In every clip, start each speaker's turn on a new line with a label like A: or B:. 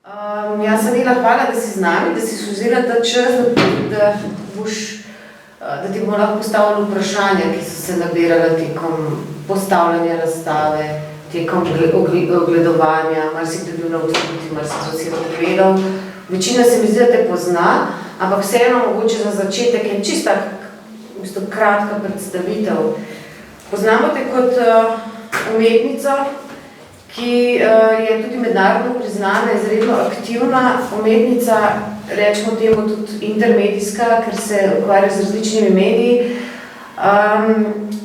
A: Jaz sem Nela, hvala, da si z nami, da si vzela ta čas, da ti bomo lahko postavili vprašanja, ki so se nabirala tekom postavljanja razstave, tekom ogledovanja, marsikdo bil na odkriti, marsikdo si ogledal. Večina se mi zdi, da te pozna, ampak vseeno mogoče za začetek je čisto v bistvu kratka predstavitev. Poznamo te kot umetnico, ki je tudi mednarodno priznana, izredno aktivna umetnica, rečemo temu tudi intermedijska, ker se ukvarja z različnimi mediji.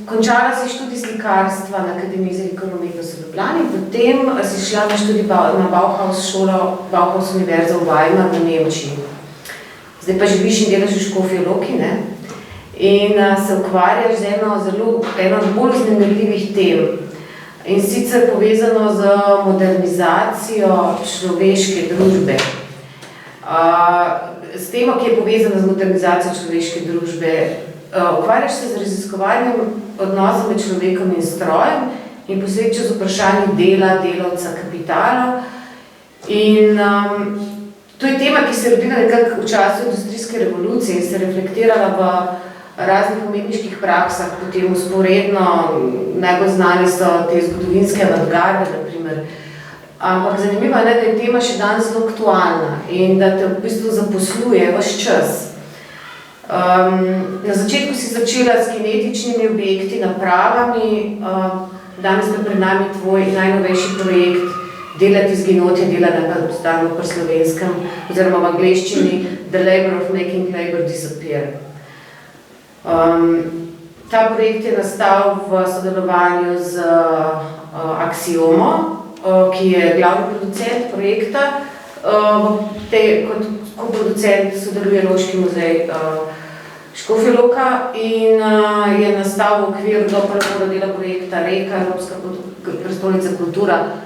A: Končala si študij slikarstva na Akademiji za likovno umetnost v Ljubljani, potem si šla na študij na Bauhaus šolo, Bauhaus univerza v Weimar v Nemčiji. Zdaj pa živiš in delaš v Škofji Loki, ne? In se ukvarjaš z eno od bolj vznemirljivih tem. In sicer povezano z modernizacijo človeške družbe. S temo, ki je povezana z modernizacijo človeške družbe, ukvarjaš se z raziskovanjem odnosa med človekom in strojem in posvečaš z vprašanjem dela, delavca, kapitala. In to je tema, ki se je rodila nekako v času industrijske revolucije in se reflektirala v raznih umetniških praksah, potem usporedno, najbolj znani so te zgodovinske avantgarde, na primer. Ampak zanimivo je, da je tema še danes zelo aktualna in da te v bistvu zaposluje ves čas. Na začetku si začela s kinetičnimi objekti, napravami, danes je pred nami tvoj najnovejši projekt Delati zginotje, delati pa stavimo pri slovenskem, oziroma v angleščini The Labor of Making Labor Disappear. Ta projekt je nastal v sodelovanju z Axiomo, ki je glavni producent projekta. Kot koproducent sodeluje Loški muzej Škofja Loka in je nastal v okviru dobrega dela projekta Reka, Evropska prestolnica kultura,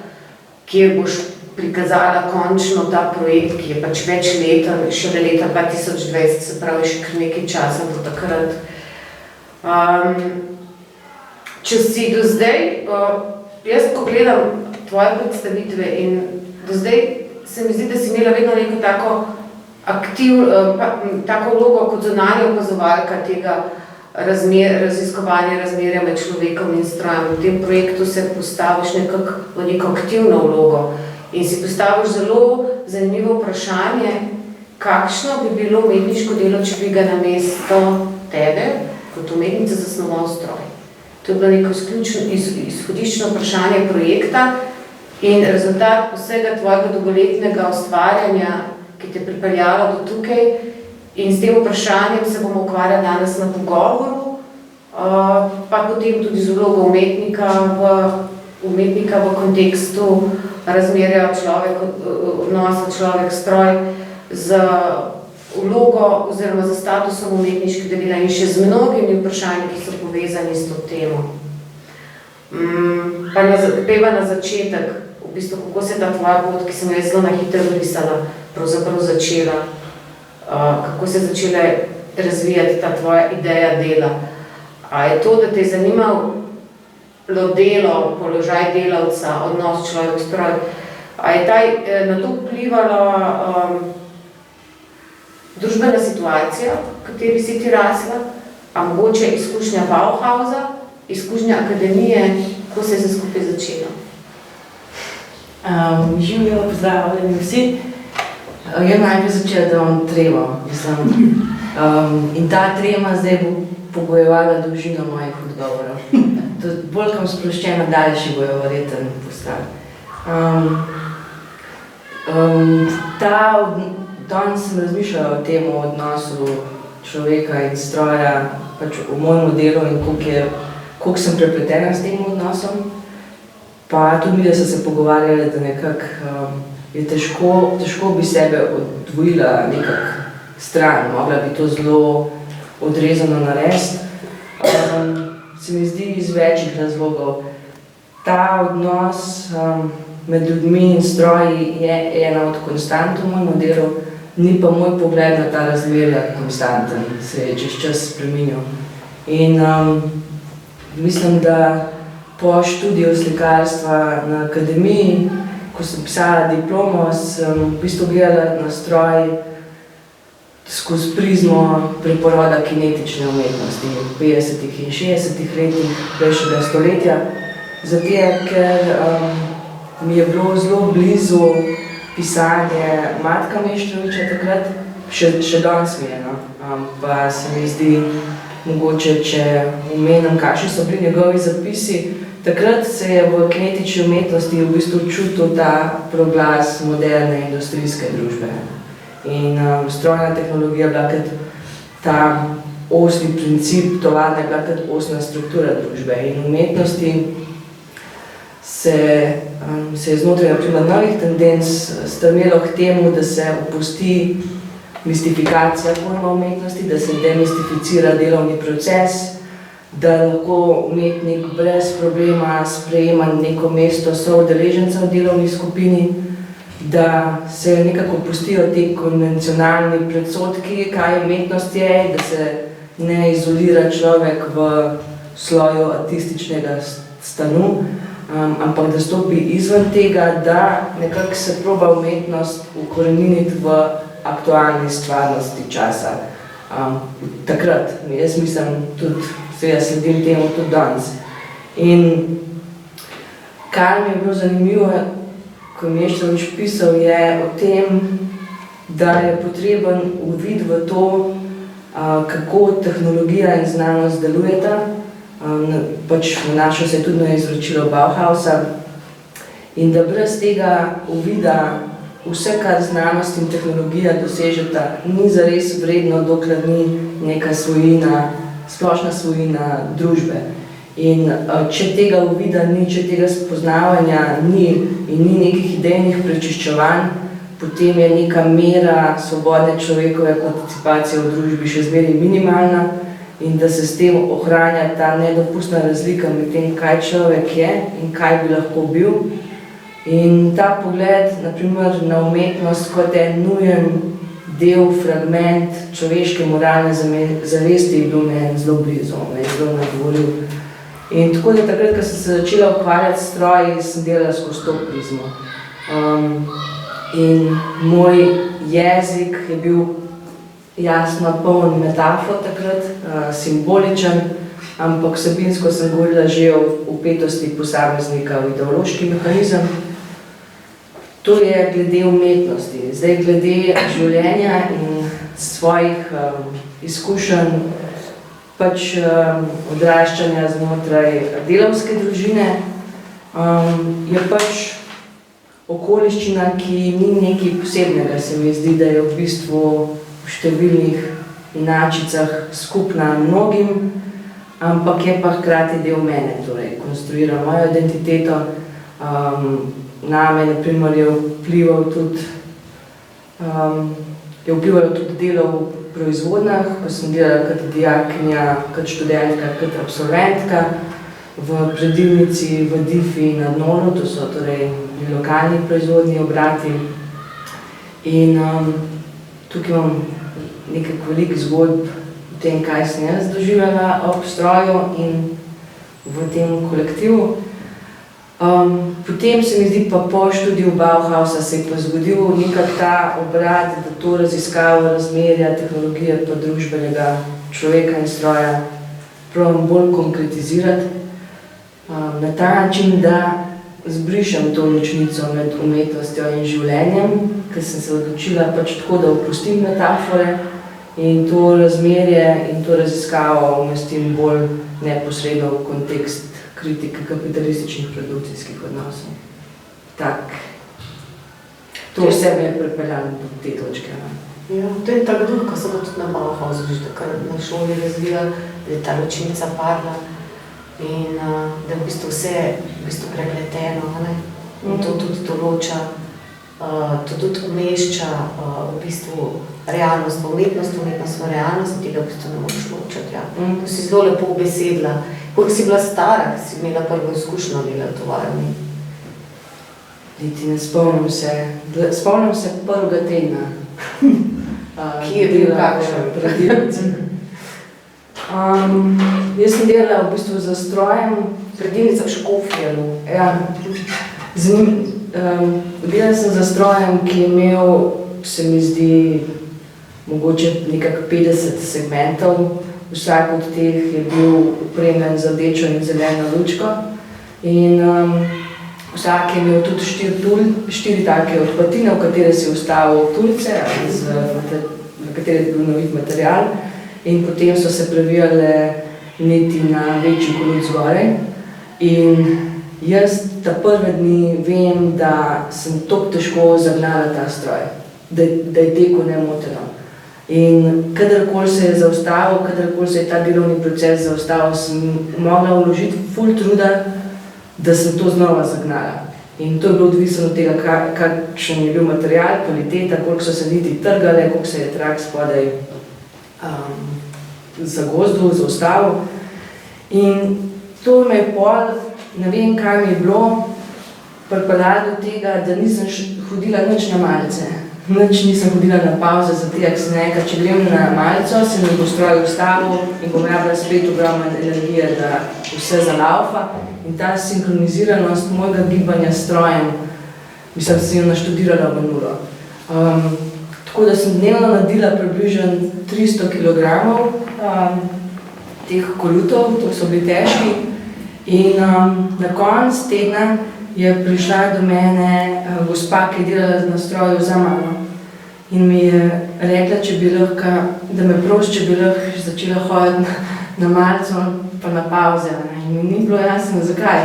A: kjer boš prikazala končno ta projekt, ki je pač več leta, šele leta 2020, se pravi še kar nekaj časa do takrat. Če si do zdaj, jaz pogledam tvoje predstavitve in do zdaj se mi zdi, da si imela vedno neko tako vlogo kot zunanja opazovalka tega raziskovanja razmerja med človekom in strojem. V tem projektu se postaviš v neko aktivno vlogo in si postaviš zelo zanimivo vprašanje, kakšno bi bilo umetniško delo, če bi ga namesto tebe kot umetnice zasnoval stroj. To je bilo neko izhodiščno vprašanje projekta in rezultat vsega tvojega dolgoletnega ustvarjanja, ki te pripeljalo do tukaj. In s tem vprašanjem se bomo ukvarjali danes na pogovoru, pa potem tudi z vlogo umetnika v kontekstu razmerja odnosa človek-stroj z vlogo oziroma z statusom umetniškega dela in še z mnogimi vprašanji, ki so povezani s to temo. Pa peva na začetek, v bistvu, kako se ta tvoja pot, ki sem jo zelo na hitro risala, pravzaprav začela. Kako se je začela razvijati ta tvoja ideja dela. A je to, da te je zanimalo delo, položaj delavca, odnos človek-stroj, a je na to vplivala družbena situacija, v kateri si ti rasla, a mogoče izkušnja Bauhausa, izkušnja akademije, kako se je vse skupaj začelo?
B: Živijo, pozdravljeni vsi. Jaz najprej začela, da imam tremo, in ta trema zdaj bo pogojevala dolžino mojih odgovorov. Bolj kam sploščeno daljši bojo verjetno postali. Danes sem razmišljala o tem odnosu človeka in stroja, pač v mojem delu in koliko sem prepletena s tem odnosom. Pa tudi mi, da sem se pogovarjala, da nekako je težko bi sebe odvojila nekak stran, mogla bi to zelo odrezano narediti. Se mi zdi iz večjih razlogov. Ta odnos med ljudmi in stroji je ena od konstant v mojem delu, ni pa moj pogled na ta razmerja konstanten, se je čez čas spreminjal. In mislim, da po študiju slikarstva na akademiji, ko sem pisala diplomo, sem v bistvu gledala na stroj skozi prizmo preporoda kinetične umetnosti v 50. in 60. letih prejšnjega stoletja. Zato, ker mi je bilo zelo blizu pisanje Matka Meštrovića takrat, še danes mi je, no. Pa se mi zdi mogoče, če omenim, kakšni so bili njegovi zapisi. Takrat se je v kinetični umetnosti v bistvu čutil ta proglas moderne industrijske družbe. In strojna tehnologija je bila kot ta osni princip, tovarna je bila kot osna struktura družbe. In umetnosti se je znotraj naprimer novih tendenc stremelo k temu, da se opusti mistifikacija pojma umetnosti, da se demistificira delovni proces, da lahko umetnik brez problema sprejema neko mesto soudeleženca v delovni skupini, da se nekako pustijo te konvencionalni predsodki, kaj umetnost je, da se ne izolira človek v sloju artističnega stanu, ampak da stopi izven tega, da nekako se proba umetnost ukoreniniti v aktualni stvarnosti časa. Takrat, jaz mislim, tudi seveda sledim temu tudi danes. In kar mi je bilo zanimivo, ko je Meštrović pisal, je o tem, da je potreben uvid v to, kako tehnologija in znanost delujeta. Pač nanašal se je tudi na izročilo Bauhausa in da brez tega uvida vse, kar znanost in tehnologija dosežeta, ni zares vredno, dokler ni neka svojina, splošna svojina družbe. In če tega uvida ni, če tega spoznavanja ni in ni nekih idejnih prečiščevanj, potem je neka mera svobodne človekove participacije v družbi še zmeraj minimalna in da se s tem ohranja ta nedopustna razlika med tem, kaj človek je in kaj bi lahko bil. In ta pogled, naprimer, na umetnost kot en nujen del, fragment človeške moralne zavesti je bil meni zelo blizu, me je zelo nagovoril. In tako da takrat, ko sem se začela ukvarjati s stroji, sem delala skozi to prizmo. In moj jezik je bil jasno poln metafor takrat, simboličen, ampak vsebinsko sem govorila že o vpetosti posameznika v ideološki mehanizem. To je glede umetnosti. Zdaj glede življenja in svojih izkušenj, pač odraščanja znotraj delavske družine, je pač okoliščina, ki ni nekaj posebnega. Se mi zdi, da je v bistvu v številnih inačicah skupna mnogim, ampak je pa hkrati del mene, torej konstruira mojo identiteto. Name, na primer, je vplivalo tudi delo v proizvodnjah, ko sem delala kot dijakinja, kot študentka, kot absolventka v predilnici v Difi na Dnolu, to so torej lokalni proizvodni obrati. In tukaj imam nekaj velikih zgodb o tem, kaj sem jaz doživela ob stroju in v tem kolektivu. Potem se mi zdi pa po študiju Bauhausa se je pa zgodil nekak ta obrat, da to raziskavo razmerja tehnologije pa družbenega človeka in stroja probam bolj konkretizirati na ta način, da zbrišem to ločnico med umetnostjo in življenjem, ker sem se odločila pač tako, da opustim metafore in to razmerje in to raziskavo umestim bolj neposredno v kontekst kritike kapitalističnih produkcijskih odnosov. Tak. To vse me je pripeljalo do te točke.
A: Ja, to je tak duh, ko so ga tudi na Bauhausu, kar na šoli razvijali, da je ta ločnica padla in da je v bistvu vse prepleteno, ne? In to tudi določa, to tudi umešča v bistvu realnost v umetnost, umetnost v realnost, tega v bistvu ne moreš ločati. Ja. To si zelo lepo besedila. Koliko si bila stara, ki si imela prvo izkušnjo delati v tovarni?
B: Niti ne spomnim se. Spomnim se prvega tedna.
A: Ki je bil kakšen?
B: Predilnici. Jaz sem delala v bistvu za strojem.
A: Predilnica v Škofjelu.
B: Ja. delala sem za strojem, ki je imel, se mi zdi, mogoče nekako 50 segmentov. Vsak od teh je bil opremljen z rdečo in zeleno lučko. In vsak je imel tudi 4 take odprtine, v katere si vstavil tulce, na katere je bil navit material. In potem so se previjale niti na večji kolut zgoraj. In jaz ta prve dni vem, da sem toliko težko zagnala ta stroj, da je tekel nemoteno. In kadarkoli se je zaustavil, kadarkoli se je ta delovni proces zaustavil, sem mogla vložiti ful truda, da sem to znova zagnala. In to je bilo odvisno od tega, kakšen je bil material, kvaliteta, koliko so se niti trgale, koliko se je trak spodaj zagozdil, zaustavil. In to me je pol, ne vem, kaj mi je bilo, pripeljalo do tega, da nisem hodila nič na malice. Nič nisem hodila na pauze, zato ker sem rekla, če grem na malico, se mi bo stroj ustavil in bom rabila spet ogromno energije, da vse zalaufa. In ta sinkroniziranost mojega gibanja s strojem, mislim, sem jo naštudirala v nulo. Tako da sem dnevno naredila približno 300 kg teh kolutov, to so bili težki. In na konec tedna je prišla do mene gospa, ki je delala na stroju za mano. In mi je rekla, da me prosi, če bi lahko začela hoditi na malico pa na pauze. In mi ni bilo jasno, zakaj.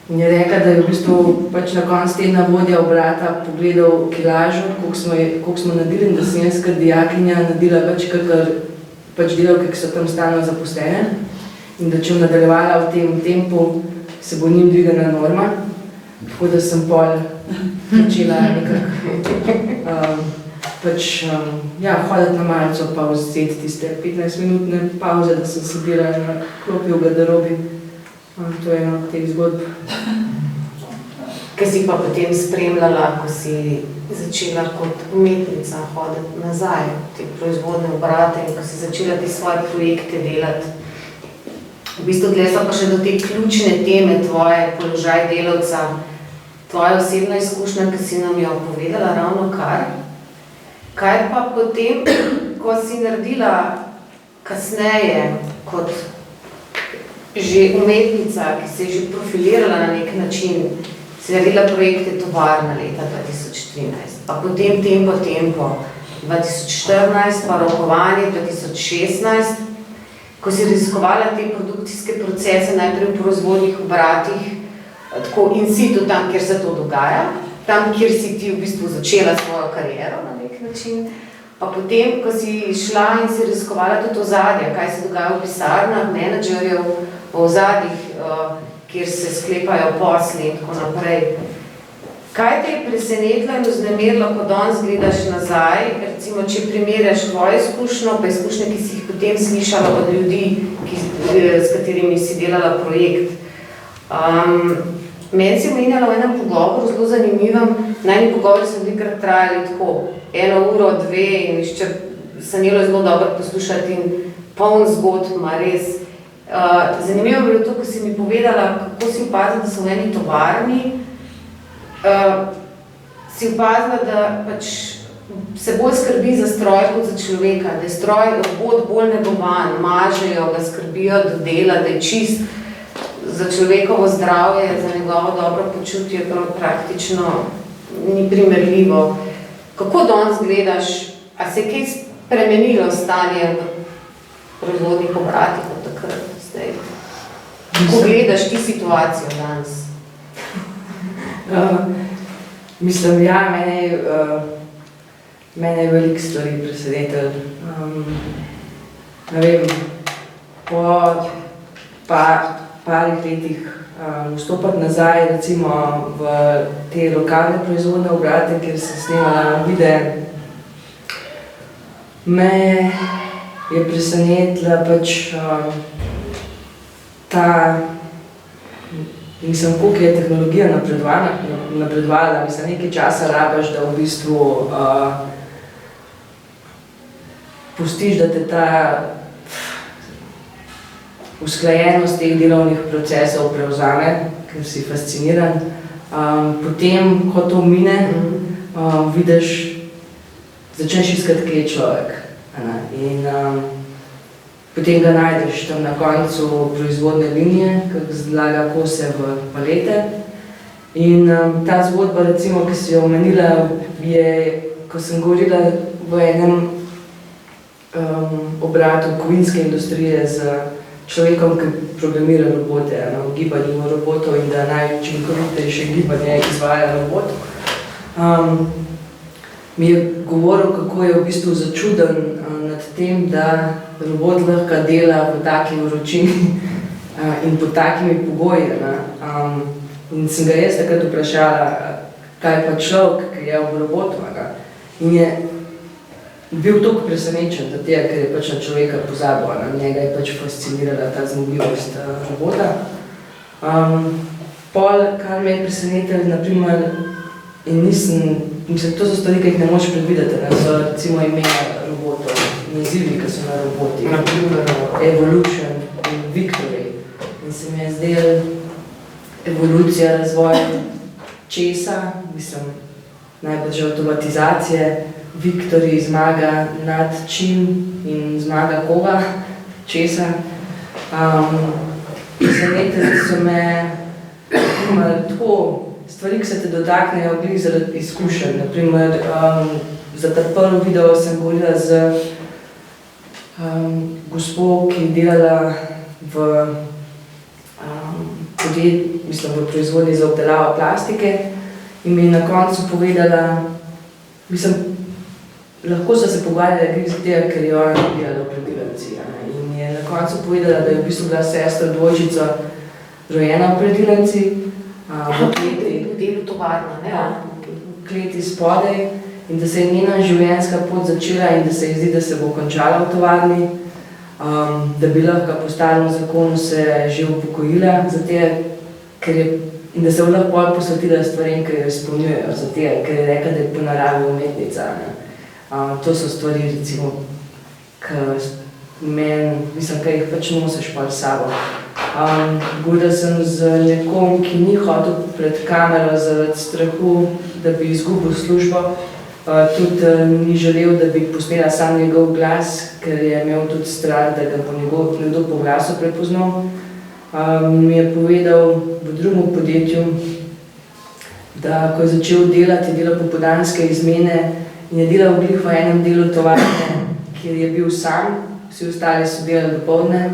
B: In je rekla, da je v bistvu pač na konec tedna vodja obrata pogledal kilažo, koliko smo naredili, in da sem jaz kot dijakinja naredila več kakor pač delavke, ki so tam stalno zaposlene. In da če bom nadaljevala v tem tempu, se bo njim dvigala norma. Tako da sem pol začela nekako hoditi na malico pa vzeti tiste 15-minutne pauze, da sem sedela na klopi v garderobi. To je eno od teh zgodb.
A: Kaj si pa potem spremljala, ko si začela kot umetnica hoditi nazaj v te proizvodne obrate in ko si začela te svoje projekte delati? V bistvu tle so pa še do te ključne teme tvoje položaj delavca, tvoja osebna izkušnja, ki si nam jo povedala ravno kar. Kaj pa potem, ko si naredila kasneje kot že umetnica, ki se je že profilirala na nek način, si naredila projekte Tovarna leta 2013, pa potem Tempo 2014, pa Rokovanje 2016, ko si raziskovala te produkcijske procese najprej v proizvodnih obratih, tako in situ tam, kjer se to dogaja, tam, kjer si ti v bistvu začela svojo kariero na nek način, pa potem, ko si šla in si raziskovala tudi ozadja, kaj se dogaja v pisarnah, menedžerjev, v ozadjih, kjer se sklepajo posli in tako naprej. Kaj te je presenetilo in vznemirilo, ko danes gledaš nazaj, recimo, če primerjaš tvojo izkušnjo, pa izkušnje, ki si jih potem slišala od ljudi, s katerimi si delala projekt. Meni si omenjala v enem pogovoru, zelo zanimivem, najni pogovori so velikrat trajali tako 1 uro, 2 in sanjelo je zelo dobro poslušati in poln zgodb, ma res. Zanimivo je bilo to, ko si mi povedala, kako si opazila, da so v eni tovarni, si opazila, da pač se bolj skrbi za stroj kot za človeka, da je stroj bolj negovan, mažejo, ga skrbijo do dela, da je čist, za človekovo zdravje, za njegovo dobro počutje, praktično ni primerljivo. Kako danes gledaš, a se je kaj spremenilo stanje v proizvodnih obratih od takrat zdaj? Kako gledaš ti situacijo danes?
B: Mislim, ja, mene je veliko stvari presenetilo. Ne vem, po parih letih vstopati nazaj, recimo v te lokalne proizvodne obrate, kjer sem snemala videe, me je presenetila pač mislim, koliko je tehnologija napredovala, mislim, nekaj časa rabaš, da v bistvu pustiš, da te ta usklajenost teh delovnih procesov prevzame, ker si fasciniran. Potem, ko to mine, vidiš, začneš iskati, kje je človek. In potem ga najdeš tam na koncu proizvodne linije, ki zlaga kose v palete. In ta zgodba, recimo, ki si jo omenila, je, ko sem govorila v enem obratu kovinske industrije z človekom, ki programira robote, v gibanju robotov in da najučinkovitejše gibanje izvaja robot. Mi je govoril, kako je v bistvu začuden nad tem, da robot lahko dela v taki vročini in pod takimi pogoji. In sem ga jaz takrat vprašala, kaj pa človek, ki je v robotu. In je bil toliko presenečen, ker je pač na človeka pozabil, njega je pač fascinirala ta zmogljivost robota. Pol, kar me je presenetilo, naprimer, in mislim, to so stvari, ki jih ne moš predvideti, so recimo imena robotov, nazivi, ki so na roboti, Evolution in Victory. In se mi je zdel evolucija, razvoj česa, mislim, najbolj avtomatizacije, Victory zmaga nad čim in zmaga koga, česa. Presenetili so me tako stvari, ki se te dotaknejo glih zaradi izkušenj. Naprimer, za ta prvi video sem govorila z gospo, ki je delala v v proizvodnji za obdelavo plastike in mi je na koncu povedala, lahko so se pogovarjali glih z tega, ker je ona delala v predilanci. In je na koncu povedala, da je v bistvu bila sestra dvojčica rojena v predilanci,
A: v delu tovarna, ne?
B: V kleti spodaj in da se je njena življenjska pot začela in da se ji zdi, da se bo končala v tovarni, da bi lahko po starem zakonu se že upokojila in da se bo lahko posvetila stvarem, ki jo izpolnjujejo, ker je rekla, da je po naravi umetnica. To so stvari, recimo, ki jih pač nosiš pa s sabo. Govorila sem z nekom, ki ni hotel pred kamero zaradi strahu, da bi izgubil službo. Tudi ni želel, da bi posnela sam njegov glas, ker je imel tudi strah, da ga bo nekdo po glasu prepoznal. Mi je povedal v drugem podjetju, da ko je začel delati, je delal popoldanske izmene in je delal glih v enem delu tovarne, kjer je bil sam, vsi ostali so delali dopoldne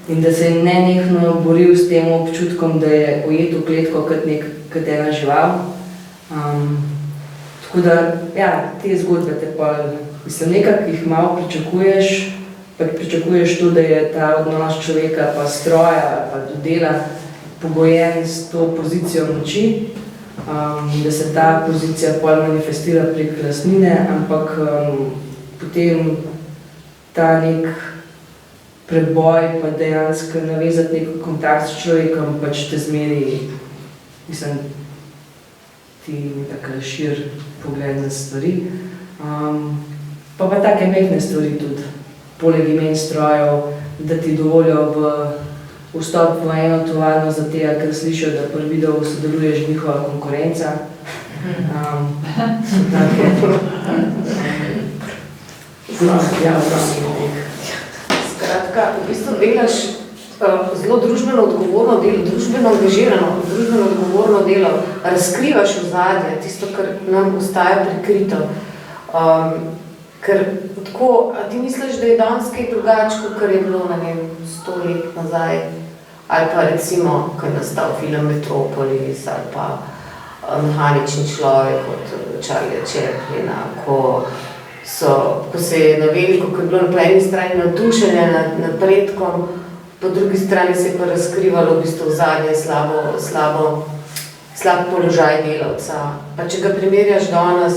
B: in da se je nenehno boril s tem občutkom, da je ujet v kletko kot ena žival. Tako da, ja, te zgodbe te pa, nekako jih malo pričakuješ, pa pričakuješ to, da je ta odnos človeka pa stroja pa do dela pogojen s to pozicijo moči, da se ta pozicija pol manifestira prek lastnine, ampak potem ta nek preboj pa dejansko navezati nek kontakt s človekom pač te zmeri, ti tako šir pogled na stvari. Pa take mehne stvari tudi, poleg imen strojev, da ti dovolijo vstop v eno tovarno za tega, ker slišijo, da pri videu sodeluješ njihova konkurenca. So take.
A: Skratka, v bistvu delaš zelo družbeno odgovorno delo, družbeno angažirano, družbeno odgovorno delo, razkrivaš ozadje, tisto, kar nam ostaja prikrito. Ker tako, a ti misliš, da je danes kaj drugače, kar je bilo, 100 let nazaj, ali pa recimo, ko je nastal film Metropolis, ali pa Mehanični človek od Charlieja Chaplina, ko se je na veliko, ko je bilo na eni strani navdušenje nad napredkom, po drugi strani se je pa razkrivalo v bistvu zadnje slab položaj delavca. Pa če ga primerjaš danes,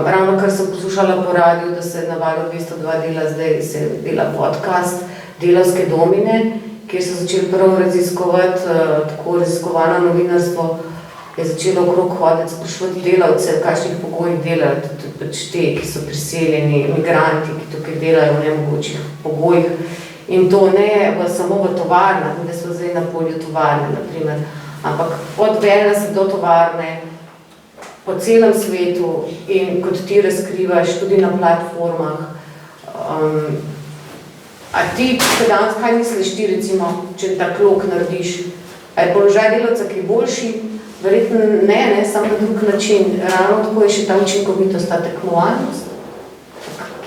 A: ravno kar sem poslušala po radiju, da se na Valu 202 dela, zdaj se dela podcast Delavske domine, kjer so začeli prvo raziskovati, tako raziskovano novinarstvo, je začelo okrog hoditi, spraševati delavce, v kakšnih pogojih delajo, tudi pač te, ki so priseljeni, migranti, ki tukaj delajo v nemogočih pogojih. In to ne samo v tovarnah, da so zdaj na polju tovarne, naprimer, ampak od wellnessa do tovarne, po celem svetu in kot ti razkrivaš tudi na platformah. A ti, kaj misliš ti recimo, če tak lok narediš? A je položaj delavca, ki je boljši? Verjetno ne, samo na drug način. Ravno tako je še ta učinkovitost, ta tekmovalnost.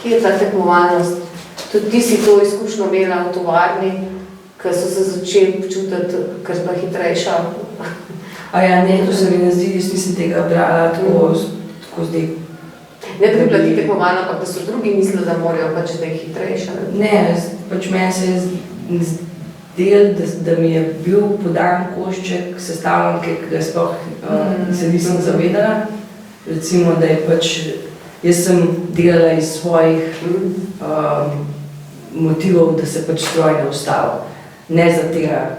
A: Kje je ta tekmovalnost? Tudi ti si to izkušnjo imela v tovarni, ko so se začeli počutiti, ker so bila hitrejša.
B: A ja, ne, to se mi ne zdi, jaz nisem tega brala tako zdaj.
A: Ne, da bi bila ti tekmovalna, ampak da so drugi mislili, da morajo pač da je hitrejša.
B: Ne, pač meni se je zdel, da mi je bil podan košček sestavljen, ker sploh se nisem zavedala. Recimo, da je pač, jaz sem delala iz svojih motivov, da se pač stroj ne ustavi. Ne za tega,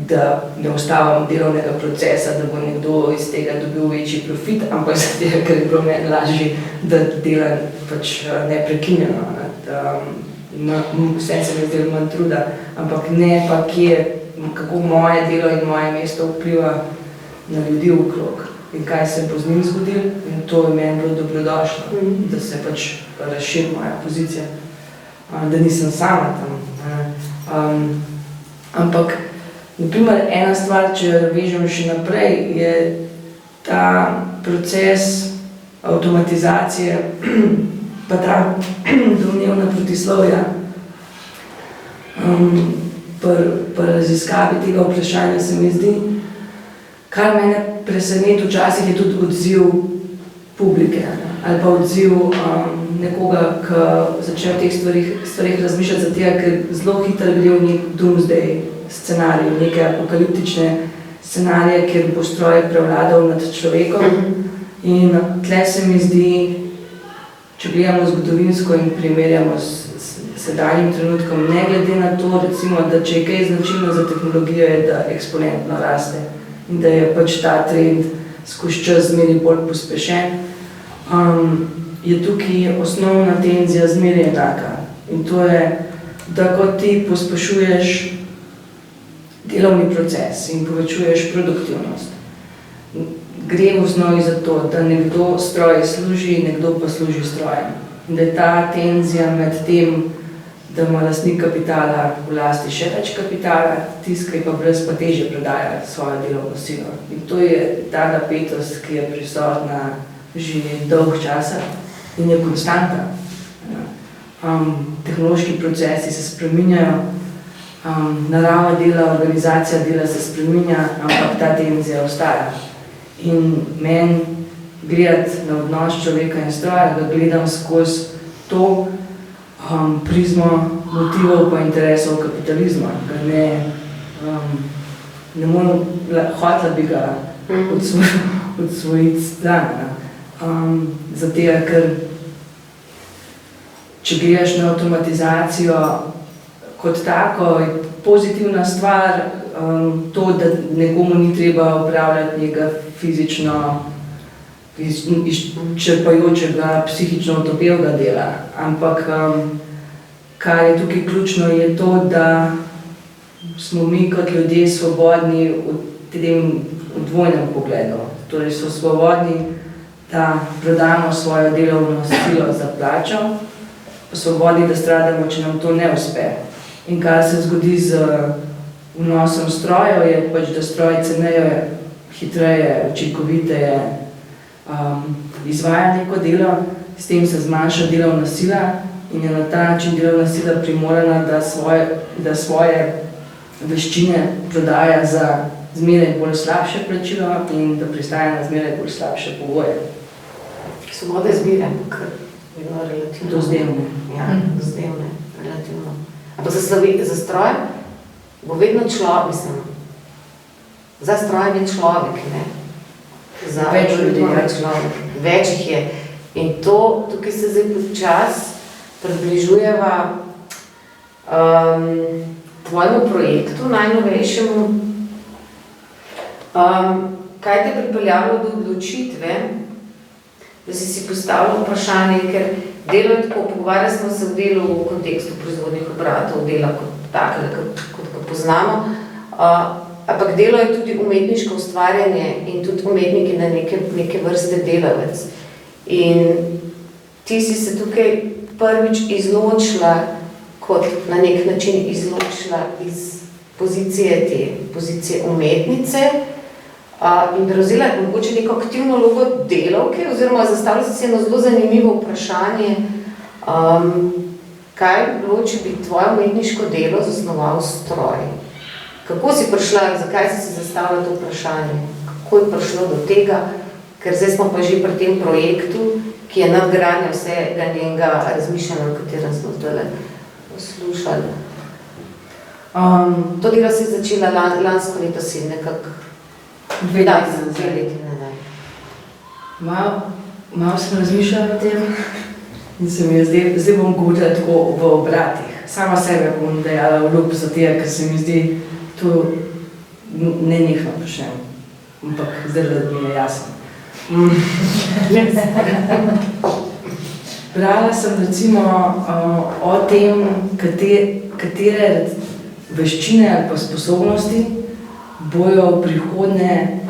B: da ne ustavim delovnega procesa, da bo nekdo iz tega dobil večji profit, ampak za tega, ker je bilo meni lažje, da delam pač neprekinjeno. Vse se mi zdelo manj truda, ampak ne pa kako moje delo in moje mesto vpliva na ljudi okrog in kaj se je po z njim zgodilo, in to je meni bilo dobrodošlo, da se pač razširi moja pozicija, da nisem sama tam. Ampak, naprimer, ena stvar, če vežem še naprej, je ta proces avtomatizacije, pa ta domnevna protislovja. Pri raziskavi tega vprašanja se mi zdi, kar mene preseneti včasih je tudi odziv publike, ali pa odziv nekoga, ki začne o teh stvarih razmišljati za tega, ker zelo hitro gre v nek doomsday scenarij, neke apokaliptične scenarije, kjer bo stroj prevladal nad človekom. In tle se mi zdi, če gledamo zgodovinsko in primerjamo s sedanjim trenutkom, ne glede na to, recimo, da če je kaj značilno za tehnologijo, je, da eksponentno raste in da je pač ta trend skozi čas zmeraj bolj pospešen, je tukaj osnovna tenzija zmeraj enaka. In to je, da kot ti pospešuješ delovni proces in povečuješ produktivnost, gre v osnovi za to, da nekdo stroj služi, nekdo pa služi strojem. In da je ta tenzija med tem, da ima lastnik kapitala v lasti še več kapitala, tiskaj pa brez pa težje prodaja svojo delovno silo. In to je ta napetost, ki je prisotna že dolg časa in je konstanta. Tehnološki procesi se spreminjajo, narava dela, organizacija dela se spreminja, ampak ta tenzija ostaja. In meni gledati na odnos človeka in stroja, da gledam skozi to prizmo motivov pa interesov kapitalizma, ker ne morem, hotela bi ga odsvojiti stran. Zato, ker če gledaš na avtomatizacijo kot tako, je pozitivna stvar to, da nekomu ni treba opravljati njega fizično izčrpajočega, psihično utopevega dela. Ampak, kar je tukaj ključno, je to, da smo mi kot ljudje svobodni v tem dvojnem pogledu. Torej so svobodni, da prodamo svojo delovno silo za plačo, pa svobodni, da stradamo, če nam to ne uspe. In kar se zgodi z vnosom strojev, je pač, da stroj ceneje, hitreje, učinkoviteje izvaja neko delo, s tem se zmanjša delovna sila in je na ta način delovna sila primorana, da svoje veščine prodaja za zmeraj bolj slabše plačilo in da pristaja na zmeraj bolj slabše pogoje.
A: Svoboda izbire, kar je bilo relativno.
B: Dozdevne.
A: Ja, dozdevne, relativno. Ampak za stroj bo vedno človek, mislim, za stroj je človek, ne? Za
B: več ljudi,
A: več jih je. In tukaj se zdaj počas približujeva tvojemu projektu, najnovejšemu. Kaj te je pripeljalo do odločitve, da si postavila vprašanje, ker delo je tako, pogovarjali smo se v delu v kontekstu proizvodnih obratov, dela kot takega, kot ga poznamo. ampak delo je tudi umetniško ustvarjanje in tudi umetnik je na neke vrste delavec. In ti si se tukaj prvič izločila, kot na nek način izločila iz pozicije umetnice in prevzela mogoče neko aktivno vlogo delavke, oziroma zastavila si eno zelo zanimivo vprašanje, kaj bi bilo, če bi tvoje umetniško delo zasnoval stroj? Kako si prišla, zakaj si zastavila to vprašanje? Kako je prišlo do tega? Ker zdaj smo pa že pri tem projektu, ki je nadgradnja vsega njenega razmišljanja, o katerem smo zdaj poslušali. To delo se je začela lansko leto, si nekako...
B: Dve leti nazaj. Malo sem razmišljala o tem in se mi je zdaj bom govorila tako v obratih. Sama sebe bom dejala v lup za tega, ker se mi zdi to nenehno počnem. Ampak zdaj da mi je jasno. Brala sem recimo o tem, katere veščine ali pa sposobnosti bojo v prihodnje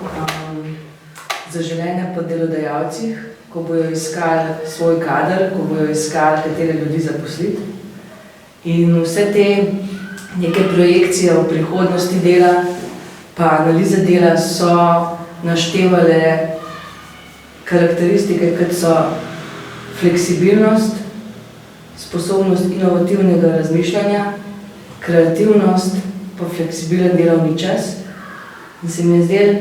B: zaželene po delodajalcih, ko bojo iskali svoj kader, ko bojo iskali, katere ljudi zaposliti. In vse te neke projekcije o prihodnosti dela pa analize dela so naštevale karakteristike, kot so fleksibilnost, sposobnost inovativnega razmišljanja, kreativnost pa fleksibilen delovni čas. In se mi je zdelo,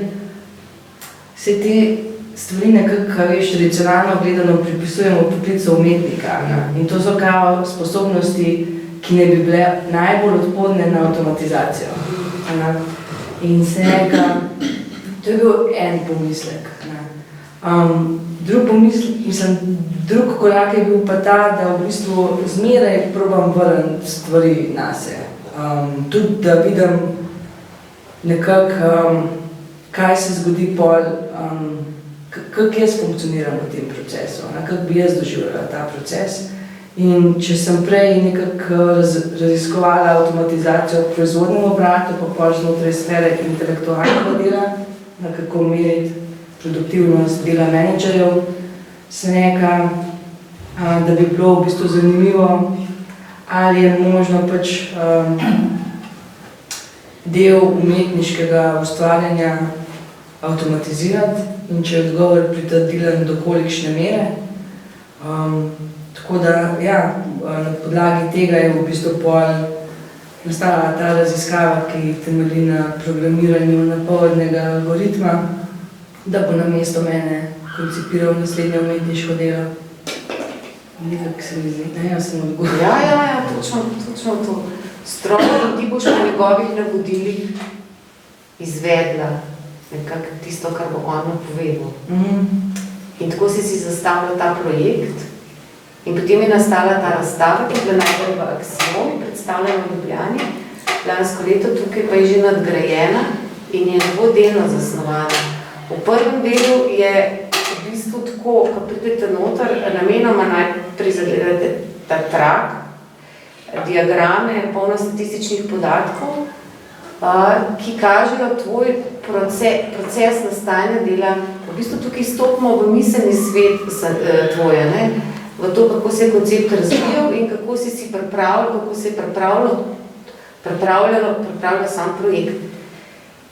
B: vse te stvari nekako, veš, tradicionalno gledano pripisujemo poklicu umetnika. In to so kao sposobnosti, ki ne bi bile najbolj odporne na avtomatizacijo. In se neka, to je bil en pomislek. Drug korak je bil pa ta, da v bistvu zmeraj probam vrniti stvari nase. Tudi da vidim nekako, kaj se zgodi pol, kako jaz funkcioniram v tem procesu, kako bi jaz doživljala ta proces. In če sem prej nekako raziskovala avtomatizacijo v proizvodnem obratu, pa pol znotraj sfere intelektualnega dela, kako meriti produktivnost dela menedžerjev, se neka, da bi bilo v bistvu zanimivo, ali je možno pač del umetniškega ustvarjanja avtomatizirati in če je odgovor pritrdilen do kolikšne mere. Tako da, ja, na podlagi tega je v bistvu pol nastala ta raziskava, ki temelji na programiranju napovednega algoritma, da bo namesto mene koncipiral naslednje umetniško delo. Nekako se mi zdi, ne, jaz sem odgovorila.
A: Ja, točno to. Stroj, ti boš po njegovih navodilih izvedla nekako tisto, kar bo on napovedal. In tako si zastavila ta projekt in potem je nastala ta razstava, ki je bila najprej v Aksiomi, predstavljena v Ljubljani, lansko leto, tukaj pa je že nadgrajena in je dvodelno zasnovana. V prvem delu je v bistvu tako, ko pridete noter, namenoma najprej zagledate ta trak, diagrame, polno statističnih podatkov, ki kažejo tvoj proces nastajanja dela. V bistvu tukaj stopimo v miselni svet tvoje, ne? V to, kako se je koncept razvijal in kako si pripravljal, kako se je pripravljal sam projekt.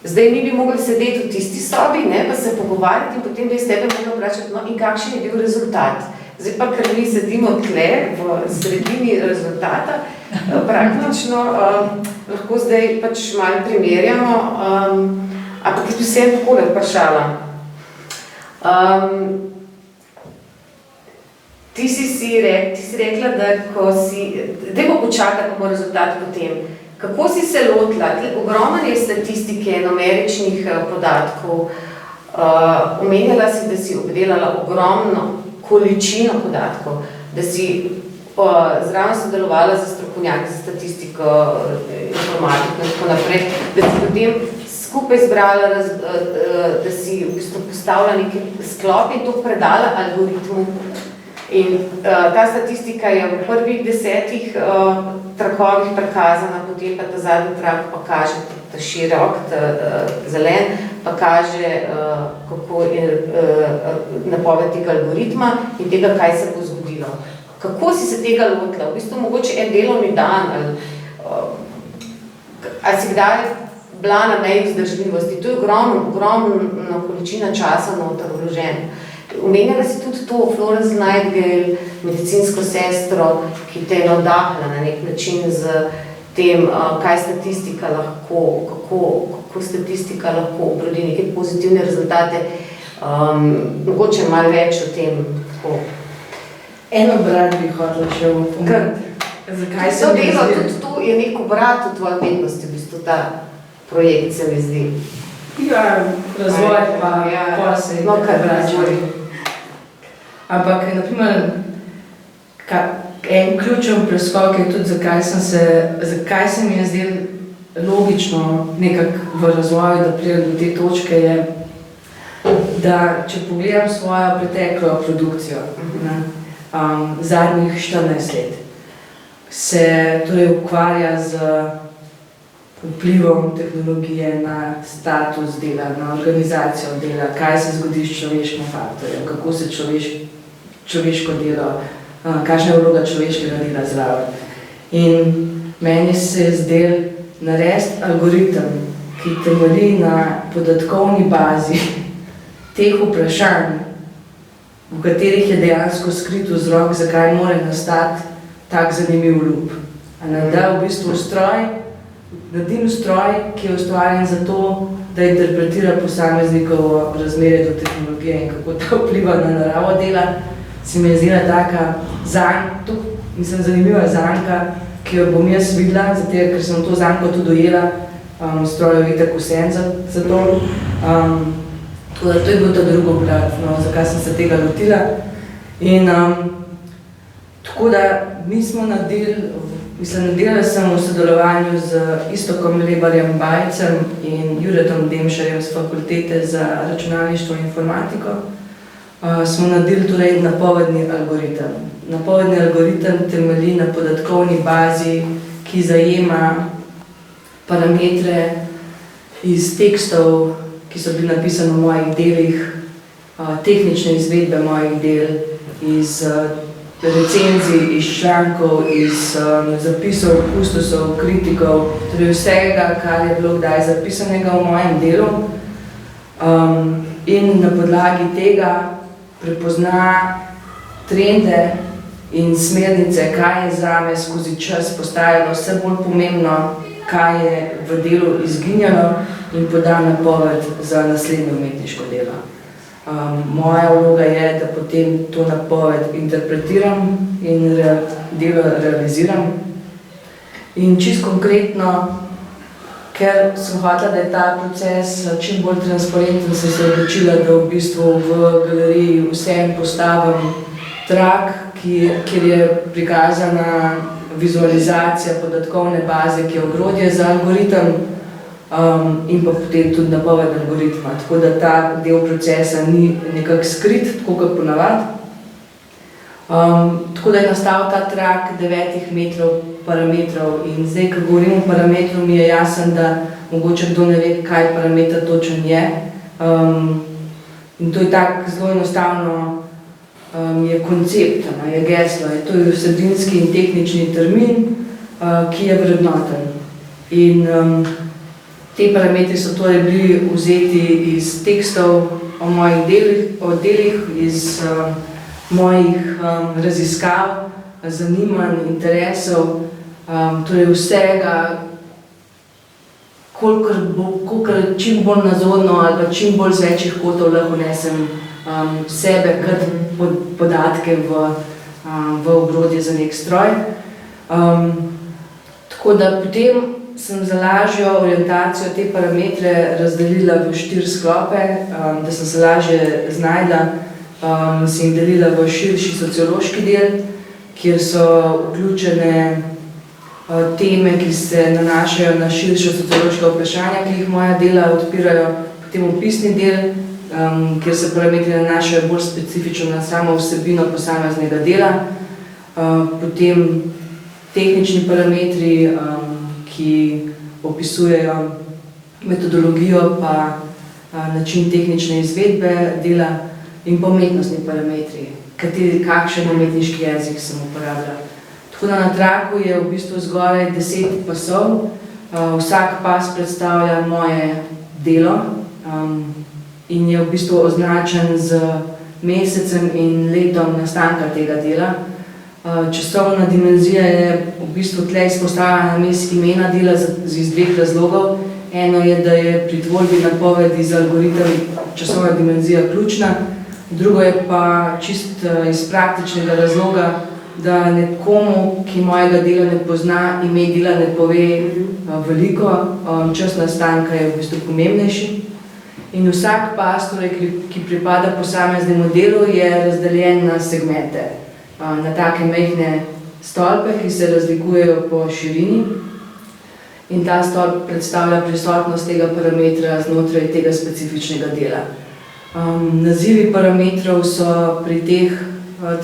A: Zdaj mi bi mogli sedeti v tisti sobi, ne, pa se pogovarjati in potem bi iz tebe mogli vprašati, no in kakšen je bil rezultat. Zdaj pa, ker mi sedimo tle v sredini rezultata, praktično lahko zdaj pač malo primerjamo, ampak jaz bi se takole vprašala. Ti si rekla, da ko si, dajmo počakati, ko bo rezultat potem. Kako si se lotila? Ogromno je statistike, numeričnih podatkov. Omenjala si, da si obdelala ogromno količino podatkov, da si zraven sodelovala za strokovnjaki, za statistiko, informatiko in tako naprej, da si potem skupaj zbrala, da si v bistvu postavila neki sklop in to predala algoritmu. In ta statistika je v prvih 10 trakovih prikazana, potem pa ta zadnji trak pa kaže ta širok, ta zelen, pa kaže, kako je napoved tega algoritma in tega, kaj se bo zgodilo. Kako si se tega lotila? V bistvu mogoče en delovni dan ali si kdaj bila na meji vzdržljivosti? To je ogromna količina časa noter vložen. Omenjala si tudi to Florence Nightingale, medicinsko sestro, ki te je navdahnila na nek način z tem, kaj statistika lahko, kako statistika lahko obrodi neke pozitivne rezultate. Mogoče malo več o tem. Tako.
B: Eno brat bi hotela še omeniti. Zakaj se mi zdi?
A: Tudi to je nek obrat v tvoji umetnosti, v bistvu ta projekt se mi zdi.
B: Ja, razvoj pa se
A: no, razvoj.
B: Ampak, naprimer, en ključen preskok je tudi, zakaj se mi je zdelo logično nekako v razvoju, da pridem do te točke, je, da če pogledam svojo preteklo produkcijo, zadnjih 14 let, se torej ukvarja z vplivom tehnologije na status dela, na organizacijo dela, kaj se zgodi s človeškim faktorjem, kako se človeško delo, kakšna je vloga človeškega dela zraven. In meni se je zdelo narediti algoritem, ki temelji na podatkovni bazi teh vprašanj, v katerih je dejansko skrit vzrok, zakaj mora nastati tak zanimiv lup. Da v bistvu naredim stroj, ki je ustvarjen zato, da interpretira posameznikovo razmerje do tehnologije in kako ta vpliva na naravo dela, se mi je zdela taka zanimiva zanka, ki jo bom jaz videla, ker sem to zanko tudi dojela, strojev itak vsem za to. Tako da to je bil ta drugo brat, zakaj sem se tega lotila. In tako da mi smo naredila sem v sodelovanju z Iztokom Lebarjem Bajcem in Juretom Demšarjem z Fakultete za računalništvo in informatiko, smo naredili torej napovedni algoritem. Napovedni algoritem temelji na podatkovni bazi, ki zajema parametre iz tekstov, ki so bili napisani v mojih delih, tehnične izvedbe mojih del, iz recenzij, iz člankov, iz zapisov, kustusov, kritikov, torej vsega, kar je bilo kdaj zapisanega v mojem delu. In na podlagi tega prepozna trende in smernice, kaj je zame skozi čas postajalo vse bolj pomembno, kaj je v delu izginjalo in poda napoved za naslednje umetniško delo. Moja vloga je, da potem to napoved interpretiram in delo realiziram. In čisto konkretno, ker sem hotela, da je ta proces čim bolj transparenten, sem se odločila, da v bistvu v galeriji vsem postavim trak, kjer je prikazana vizualizacija podatkovne baze, ki je ogrodje za algoritem, in pa potem tudi napoved algoritma, tako da ta del procesa ni nekako skrit, tako kot ponavadi. Tako da je nastal ta trak 9 metrov parametrov in zdaj, ko govorim o parametru, mi je jasen, da mogoče kdo ne ve, kaj parameter točen je. In to je tako zelo enostavno, je koncept, je geslo, to je vsebinski in tehnični termin, ki je vrednoten. In te parametri so torej bili vzeti iz tekstov o mojih delih, iz mojih raziskav, zanimanj, interesov, torej vsega, kolikor čim bolj nazorno ali pa čim bolj z večjih kotov lahko nesem sebe kot podatke v ogrodje za nek stroj. Tako da potem sem za lažjo orientacijo te parametre razdelila v 4 sklope, da sem se lažje znajdla, sem jih delila v širši sociološki del, kjer so vključene teme, ki se nanašajo na širše sociološke vprašanja, ki jih moja dela odpirajo, potem opisni del, kjer se parametri nanašajo bolj specifično na samo vsebino posameznega dela, potem tehnični parametri, ki opisujejo metodologijo pa način tehnične izvedbe dela in pa umetnostni parametri, kakšen umetniški jezik sem uporabljala. Tako da na traku je v bistvu zgoraj 10 pasov, vsak pas predstavlja moje delo in je v bistvu označen z mesecem in letom nastanka tega dela. Časovna dimenzija je v bistvu tle izpostavljena namesto imena dela iz dveh razlogov. Eno je, da je pri tvorbi napovedi za algoritem časovna dimenzija ključna, drugo je pa čist iz praktičnega razloga, da nekomu, ki mojega dela ne pozna, ime dela ne pove veliko, čas nastanka je v bistvu pomembnejši. In vsak pas, torej, ki pripada posameznemu delu, je razdeljen na segmente, na take majhne stolpe, ki se razlikujejo po širini. In ta stolp predstavlja prisotnost tega parametra znotraj tega specifičnega dela. Nazivi parametrov so pri teh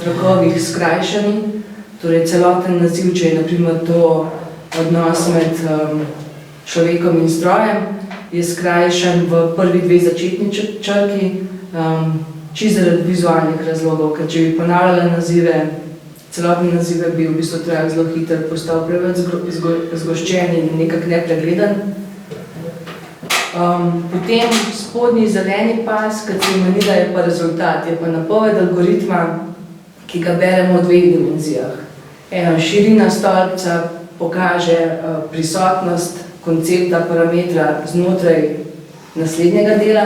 B: trakovih skrajšani, torej celoten naziv, če je na primer to odnos med človekom in strojem, je skrajšan v prvi dve začetni črki, čisto zaradi vizualnih razlogov, ker če bi ponavljala nazive, celotne nazive bi v bistvu trajal zelo hitro postal preveč zgoščen in nekako nepregleden. Potem spodnji zeleni pas, kot sem menila, je pa rezultat, je pa napoved algoritma, ki ga beremo v dveh dimenzijah. Ena širina stolpca pokaže prisotnost koncepta parametra znotraj naslednjega dela,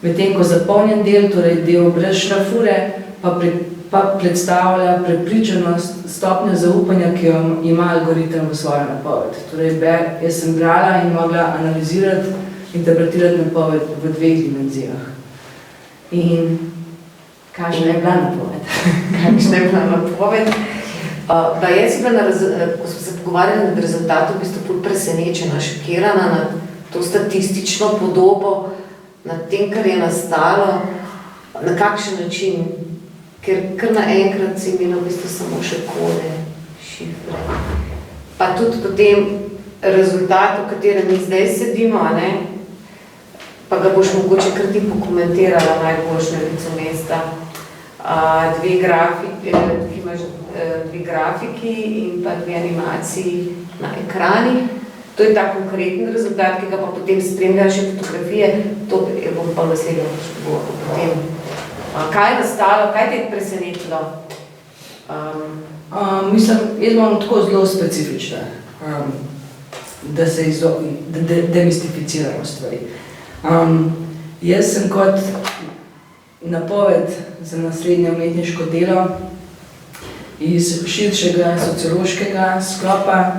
B: medtem ko zapolnjen del, torej del brez šrafure, pa predstavlja prepričanost stopnje zaupanja, ki jo ima algoritem v svojo napoved. Torej, jaz sem brala in mogla analizirati, interpretirati napoved v dveh dimenzijah. In kakšna je bila napoved?
A: Kakšna je bila napoved? Jaz sem bila, ko smo se pogovarjali nad rezultatom, v bistvu ful presenečena, šokirana nad to statistično podobo, nad tem, kar je nastalo, na kakšen način, ker kar naenkrat si imela v bistvu samo še kode, šifre. Pa tudi potem rezultat, v katerem mi zdaj sedimo, pa ga boš mogoče kar ti pokomentirala najboljšnjo lico mesta. Dve grafiki in pa dve animaciji na ekranih. To je ta konkreten rezultat, ki ga pa potem spremljajo še fotografije. To bom pa naslednjo potem. Kaj je nastalo, kaj te je presenetilo?
B: Mislim, jaz bom tako zelo specifična, da se demistificiramo stvari. Jaz sem kot napoved za naslednje umetniško delo iz širšega sociološkega sklopa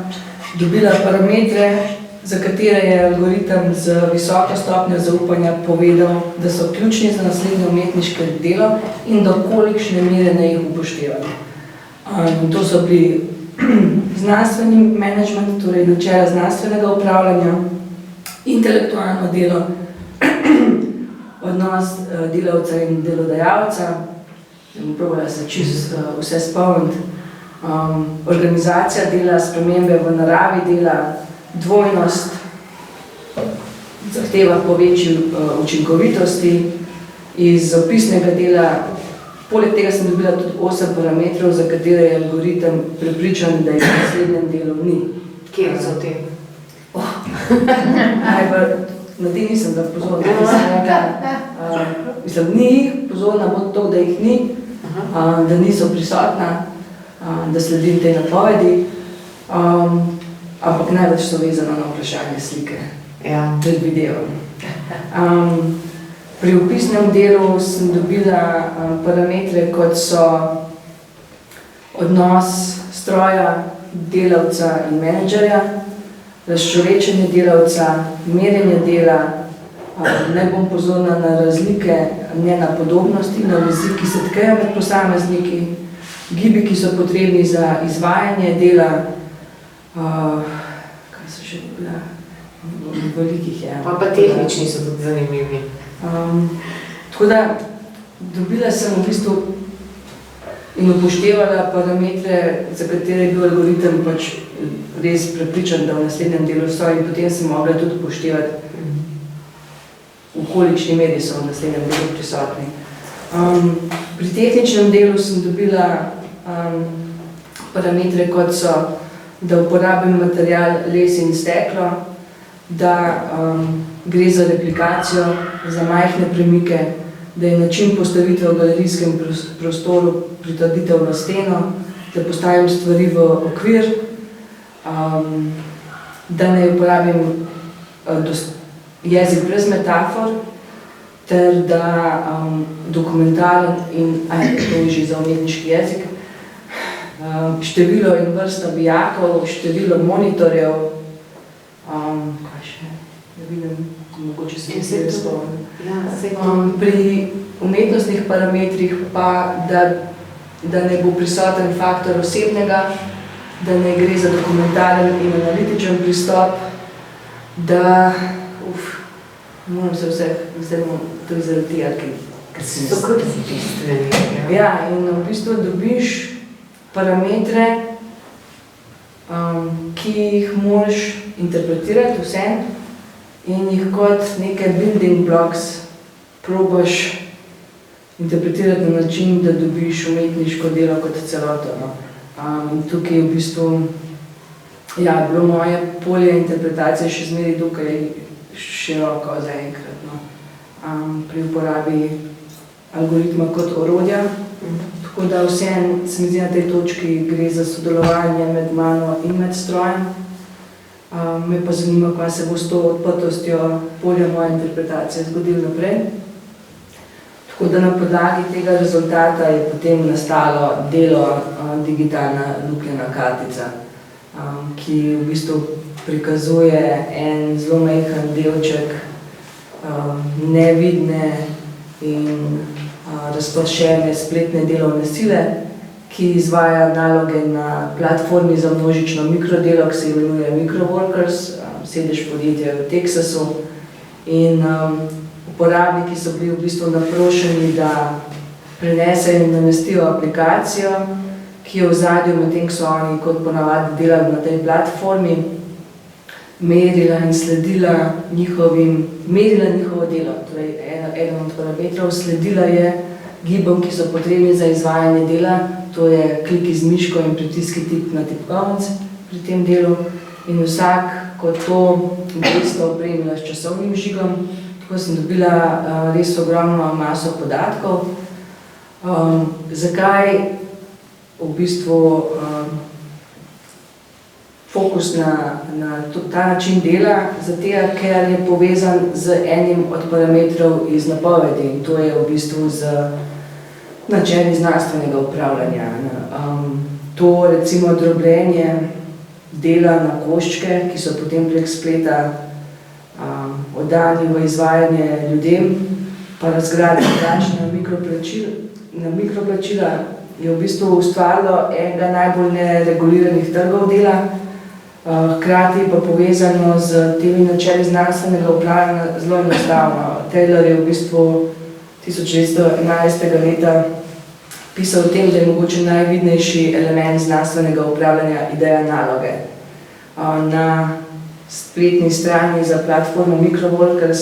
B: dobila parametre, za katere je algoritem z visoko stopnjo zaupanja povedal, da so ključni za naslednje umetniško delo in do kolikšne mere ne jih upoštevali. To so bili znanstveni menedžment, torej načela znanstvenega upravljanja, intelektualno delo, odnos delavca in delodajalca, probala se čisto vse spomniti, organizacija dela, spremembe v naravi dela, dvojnost, zahteva po večji učinkovitosti, iz opisnega dela. Poleg tega sem dobila tudi 8 parametrov, za katere je algoritem prepričan, da je v naslednjem delu ni.
A: Kje so te?
B: Na te nisem da pozorna. Mislim, ni jih, pozorna bo to, da jih ni, da niso prisotna, da sledim tej napovedi, ampak največ so vezano na vprašanje slike, predvidevam. Pri opisnem delu sem dobila parametre, kot so odnos stroja, delavca in menedžerja, razčlovečenje delavca, merjenje dela, ne bom pozorna na razlike, ne na podobnosti, na vezi, ki se tkajo med posamezniki, gibi, ki so potrebni za izvajanje dela, kaj so še dobila, velikih je.
A: Pa tehnični so tudi zanimivi.
B: Tako da dobila sem v bistvu in upoštevala parametre, za katere je bil algoritem pač res prepričan, da v naslednjem delu so, in potem sem mogla tudi upoštevati v kolikšni meri so v naslednjem delu prisotni. Pri tehničnem delu sem dobila parametre, kot so, da uporabim material les in steklo, da gre za replikacijo, za majhne premike, da je način postavitve v galerijskem prostoru pritrditev na steno, da postavim stvari v okvir, da ne uporabim jezik brez metafor, ter da dokumentaren in, to je že za umetniški jezik, število in vrsta bijakov, število monitorjev, kaj še, da vidim, mogoče se mi se spomnim. Pri umetnostnih parametrih pa, da ne bo prisoten faktor osebnega, da ne gre za dokumentaren in analitičen pristop, da, moram se zdaj to izratirati, ker se
A: so kot bistveni.
B: Ja, in v bistvu dobiš parametre, ki jih moraš interpretirati vse in jih kot neke building blocks probaš interpretirati na način, da dobiš umetniško delo kot celoto. In tukaj je v bistvu bilo moje polje interpretacije še zmeraj dokaj široko zaenkrat. Pri uporabi algoritma kot orodja. Tako da vseeno se mi zdi na tej točki gre za sodelovanje med mano in med strojem. Me pa zanima, kaj se bo s to odprtostjo polja moje interpretacije zgodilo naprej. Tako da na podlagi tega rezultata je potem nastalo delo digitalna luknjana kartica, ki v bistvu prikazuje en zelo majhen delček nevidne in razpršene spletne delovne sile, ki izvaja naloge na platformi za množično mikrodelo, ki se imenuje Microworkers, sedež podjetja v Teksasu. In uporabniki so bili v bistvu naprošeni, da prenesejo in namestijo aplikacijo, ki je v ozadju, medtem ko so oni kot ponavadi delali na tej platformi, merila in sledila njihovo delo. Torej, eden od parametrov sledila je gibom, ki so potrebni za izvajanje dela, to je kliki z miško in pritiski tip na tipkovnic pri tem delu. In vsak, ko to gesto opremila s časovnim žigom, tako sem dobila res ogromno maso podatkov. Zakaj v bistvu fokus na ta način dela? Zato, ker je povezan z enim od parametrov iz napovedi, in to je v bistvu z načeli znanstvenega upravljanja. To recimo drobljenje dela na koščke, ki so potem prek spleta oddani v izvajanje ljudem, pa razgradnja na mikroplačila, je v bistvu ustvarilo enega najbolj nereguliranih trgov dela, hkrati pa povezano z temi načeli znanstvenega upravljanja zelo enostavno. Taylor je v bistvu 1911. leta pisal o tem, da je mogoče najvidnejši element znanstvenega upravljanja ideja naloge. Na spletni strani za platformo Microworkers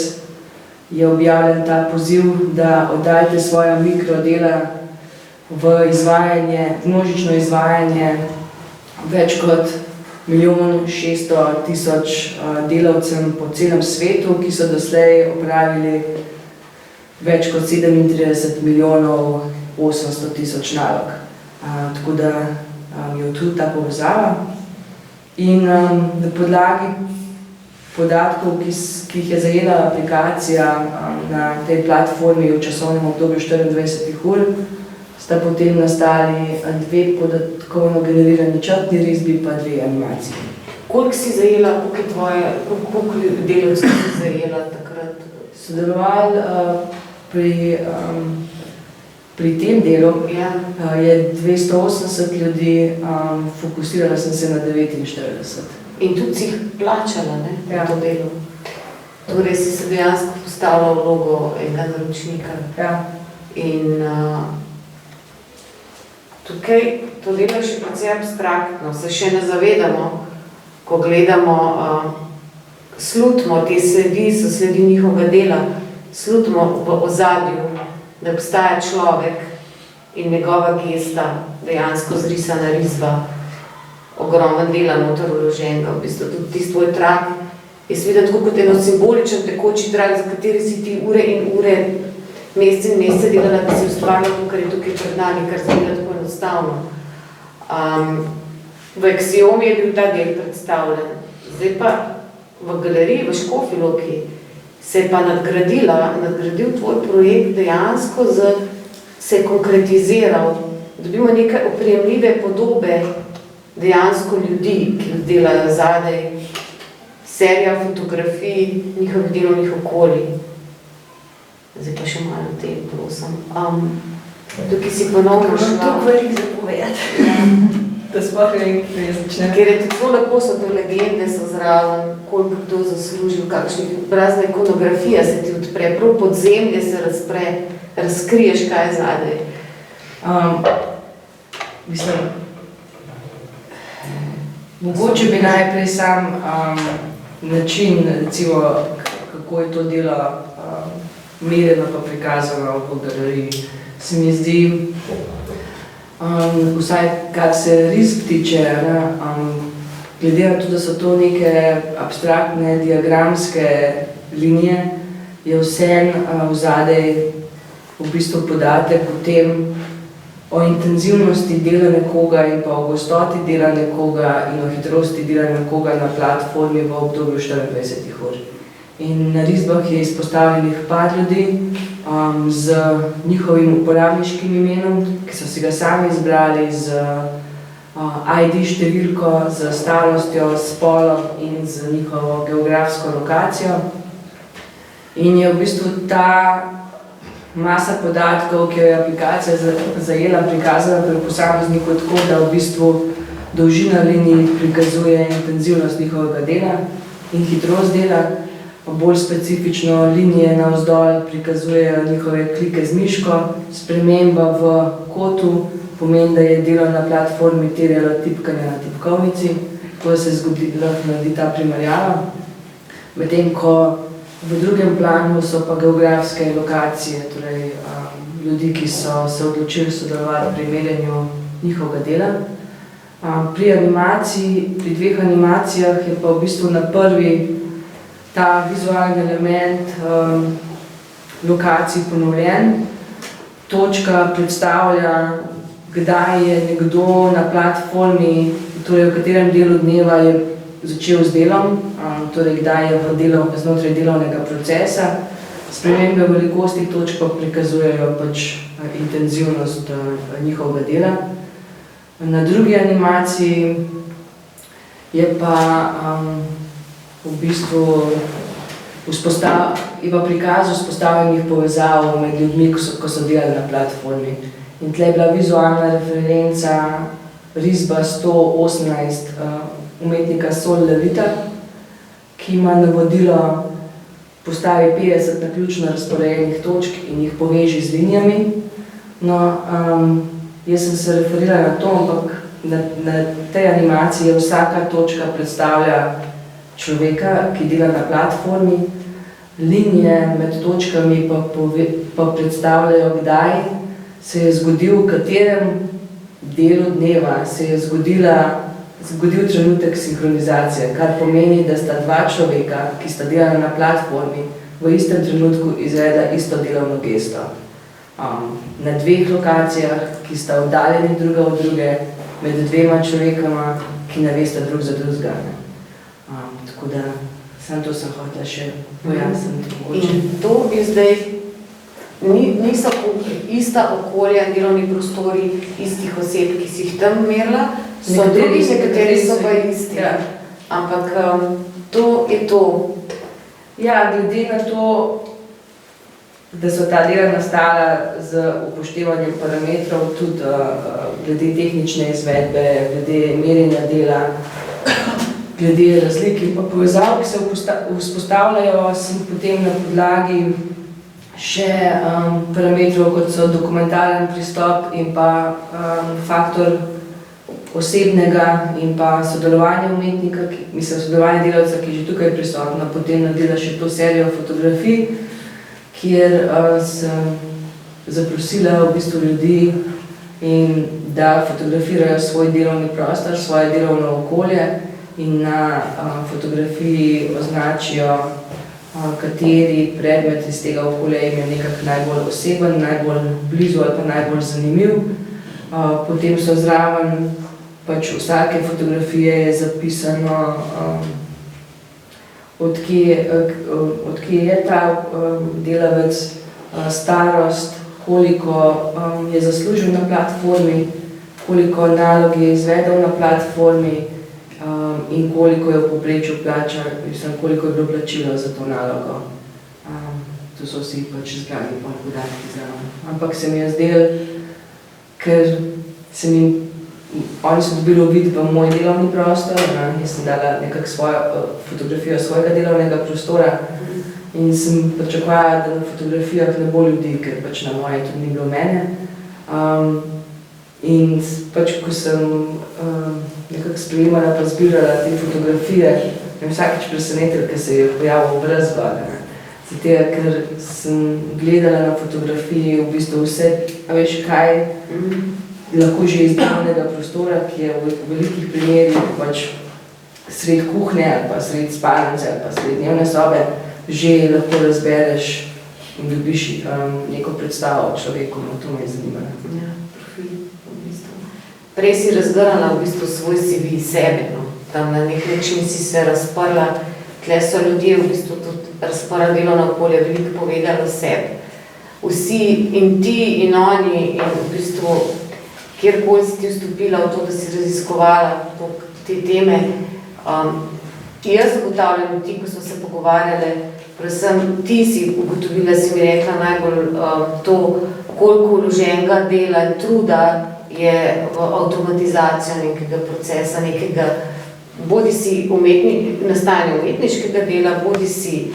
B: je objavljen ta poziv, da oddajte svoja mikrodela v množično izvajanje več kot 1.600.000 delavcem po celem svetu, ki so doslej opravili več kot 37.800.000 nalog. Tako da je tu ta povezava. In na podlagi podatkov, ki jih je zajela aplikacija na tej platformi v časovnem obdobju 24 ur, sta potem nastali dve podatkovno generirani črtni risbi pa dve animaciji.
A: Koliko si zajela, koliko delavcev si zajela takrat?
B: Sodelovali pri tem delu je 280 ljudi, fokusirala sem se na 49.
A: In tudi si jih plačala, ne?
B: Ja.
A: To delo. Torej si se dejansko postavila vlogo enega naročnika.
B: Ja.
A: In tukaj to delo je še precej abstraktno, se še ne zavedamo, ko gledamo, slutimo te sledi, so sledi njihovega dela, slutimo v ozadju, da obstaja človek in njegova gesta, dejansko zrisana risba, ogromen dela noter vloženega, v bistvu tudi tisti tvoj trak. Jaz vidim tako kot eno simboličen tekoči trak, za kateri si ti ure in ure, mesece in mesece delala, da si ustvarila to, kar je tukaj pred nami, kar se dela tako enostavno. V Axiomi je bil ta del predstavljen. Zdaj pa v galeriji, v Škofji Loki, se je pa nadgradil tvoj projekt dejansko, se je konkretiziral. Dobimo neke oprijemljive podobe dejansko ljudi, ki delajo zadaj, serija fotografij, njihovih delovnih okolij. Zdaj pa še malo o tem, prosim. Tukaj si ponovno šla.
B: To velik zapovedati. Da sploh ne začne.
A: Ker je tako lepo, so te legende, so zraven, koliko kdo zaslužil, kakšnih razna ikonografija se ti odpre, prav podzemlje se razpre, razkriješ, kaj je zadaj.
B: Mislim, mogoče bi najprej sam način, recimo, kako je to delo merjeno pa prikazano v galeriji, se mi zdi, vsaj kar se risb tiče, glede na to, da so to neke abstraktne, diagramske linije, je vseeno vzadej v bistvu podatek o tem, o intenzivnosti dela nekoga in pa o gostoti dela nekoga in o hitrosti dela nekoga na platformi v obdobju 24 ur. In na risbah je izpostavljenih par ljudi z njihovim uporabniškim imenom, ki so si ga sami izbrali, z ID številko, z starostjo, spolom in z njihovo geografsko lokacijo. In je v bistvu ta masa podatkov, ki jo je aplikacija zajela, prikazala pri posamezniku tako, da v bistvu dolžina linij prikazuje intenzivnost njihovega dela in hitrost dela, bolj specifično linije navzdol prikazujejo njihove klike z miško, sprememba v kotu pomeni, da je delo na platformi terjalo tipkanje na tipkovnici, ko se lahko naredi ta primerjava. Medtem ko v drugem planu so pa geografske lokacije, torej ljudi, ki so se odločili sodelovati pri merjenju njihovega dela. Pri animaciji, pri dveh animacijah je pa v bistvu na prvi ta vizualni element lokacij ponovljen. Točka predstavlja, kdaj je nekdo na platformi, torej v katerem delu dneva je začel z delom, torej kdaj je znotraj delovnega procesa. Spremembe velikosti točk pa prikazujejo pač intenzivnost njihovega dela. Na drugi animaciji je pa v bistvu prikaz vzpostavljenih povezav med ljudmi, ko so delali na platformi. In tle je bila vizualna referenca risba 118 umetnika Sol Levita, ki ima navodilo postavi 50 naključno razporejenih točk in jih poveži z linijami. No, jaz sem se referirala na to, ampak na tej animaciji vsaka točka predstavlja človeka, ki dela na platformi. Linije med točkami pa predstavljajo, kdaj se je zgodil, v katerem delu dneva se je zgodil trenutek sinhronizacije, kar pomeni, da sta dva človeka, ki sta delala na platformi, v istem trenutku izvedla isto delovno gesto. Na dveh lokacijah, ki sta oddaljeni druga od druge, med dvema človekama, ki ne vesta drug za drugega. Tako da, samo to sem hotela še pojasniti.
A: In to je zdaj, niso ista okolja, delovni prostori istih oseb, ki si jih tam merila, so drugi, nekateri so pa isti. Ja. Ampak to je to.
B: Ja, glede na to, da so ta dela nastala z upoštevanjem parametrov, tudi glede tehnične izvedbe, glede merjenja dela, glede razlik in pa povezav, ki se vzpostavljajo, sem potem na podlagi še parametrov, kot so dokumentaren pristop in pa faktor osebnega in pa sodelovanja umetnika, sodelovanja delavca, ki je že tukaj prisotna, potem naredila še to serijo fotografij, kjer sem zaprosila v bistvu ljudi, in da fotografirajo svoj delovni prostor, svoje delovno okolje in na fotografiji označijo, kateri predmet iz tega okolja jim je nekako najbolj oseben, najbolj blizu ali pa najbolj zanimiv. Potem so zraven pač vsake fotografije je zapisano, odkje je ta delavec, starost, koliko je zaslužil na platformi, koliko nalog je izvedel na platformi in koliko je v povprečju plačal, koliko je bilo plačilo za to nalogo. To so vsi pač zbrali podatki zraven. Ampak se mi je zdelo, ker oni so dobili uvid v moj delovni prostor, jaz sem dala nekako svojo fotografijo svojega delovnega prostora in sem pričakovala, da na fotografijah ne bo ljudi, ker pač na moje tudi ni bilo mene. In pač, ko sem nekako sprejemala pa zbirala te fotografije, me vsakič presenetil, ker se je pojavil obraz Boga. Zato, ker sem gledala na fotografiji v bistvu vse, a veš kaj, lahko že iz delovnega prostora, ki je v velikih primerih pač sred kuhnje ali pa sred spalnice ali pa sred dnevne sobe, že lahko razbereš in dobiš neko predstavo o človeku, no to me je zanimalo.
A: Ja, profil, v bistvu. Prej si razgrala v bistvu svoj CV sebe, no. Tam na nek način si se razprla, tle so ljudje v bistvu tudi razprla delovno okolje, veliko povedali o sebi. Vsi in ti in oni in v bistvu kjerkoli si ti vstopila v to, da si raziskovala te teme. Jaz zagotavljam ti, ko smo se pogovarjali, predvsem ti si ugotovila, si mi rekla najbolj to, koliko vloženega dela in truda je v avtomatizacijo nekega procesa, nekega, bodi si nastajanje umetniškega dela, bodi si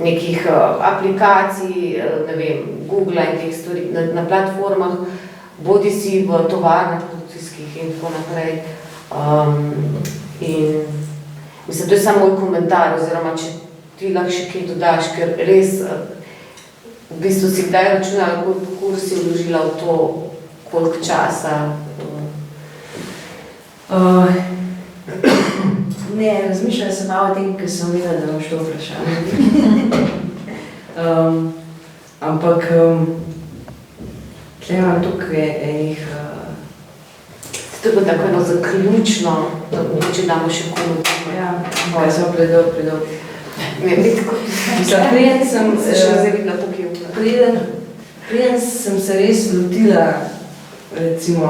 A: nekih aplikacij, ne vem, Google in teh stvari na platformah, bodi si v tovarnah produkcijskih in tako naprej. In mislim, to je samo moj komentar, oziroma če ti lahko še kaj dodaš, ker res v bistvu si kdaj računala, koliko si vložila v to, koliko časa?
B: Ne, razmišljala sem malo o tem, ker sem videla, da boš to vprašala. Ampak tle imam tukaj enih...
A: To je bilo tako eno zaključno, da mogoče damo še komu.
B: Ja, kaj so predolg.
A: Ne, bitko.
B: Preden sem
A: se še zavidla pokil.
B: Preden sem se res lotila, recimo,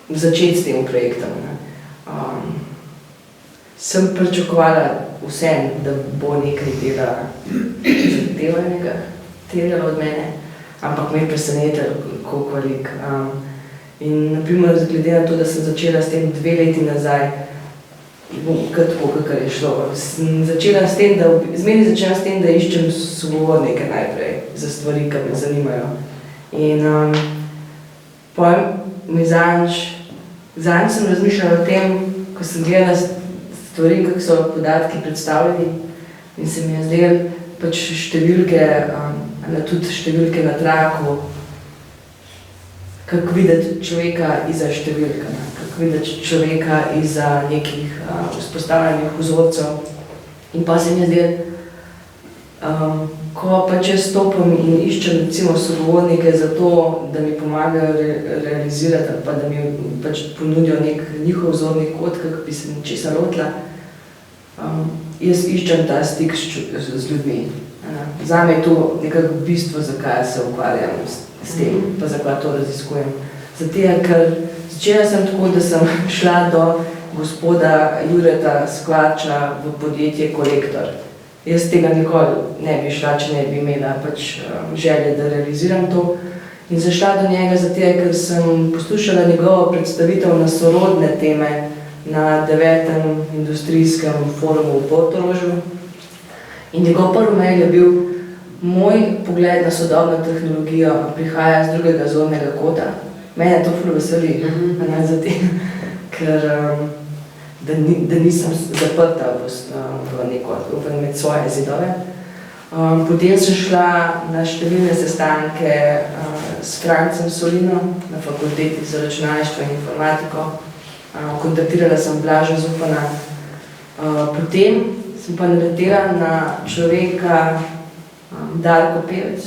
B: začeti s tem projektom, sem pričakovala vse, da bo nekaj dela zahtevanega terjalo od mene, ampak me je presenetilo, koliko velik. In naprimer, glede na to, da sem začela s tem 2 leti nazaj, tako, kakor je šlo, začela s tem, da iščem sogovornike najprej za stvari, ki me zanimajo. In potem mi zadnjič sem razmišljala o tem, ko sem gledala stvari, kako so podatki predstavljeni, in se mi je zdelo pač številke, tudi številke na traku, kako videti človeka iza številka, kako videti človeka iza nekih vzpostavljenih vzorcev. In pa se mi je zdelo, ko pač jaz stopim in iščem recimo sogovornike za to, da mi pomagajo realizirati ali pa da mi pač ponudijo nek njihov vzorni kod, kako bi se nečesa lotila, jaz iščem ta stik z ljudmi. Zame je to nekako bistvo, zakaj se ukvarjam s tem, pa zakaj to raziskujem. Zato, ker začela sem tako, da sem šla do gospoda Jureta Skvarča v podjetje Kolektor. Jaz tega nikoli ne bi šla, če ne bi imela pač želje, da realiziram to. In zašla do njega zato, ker sem poslušala njegovo predstavitev na sorodne teme na 9. industrijskem forumu v Portorožu. In njegov prvi mail je bil: moj pogled na sodobno tehnologijo prihaja z drugega zornega kota. Mene to ful veseli, ker da nisem zaprta v svoje zidove. Potem sem šla na številne sestanke s Francem Solinom na fakulteti za računalništvo in informatiko. Kontaktirala sem Blaža Zupana. Potem sem pa naletela na človeka Darko Pevec,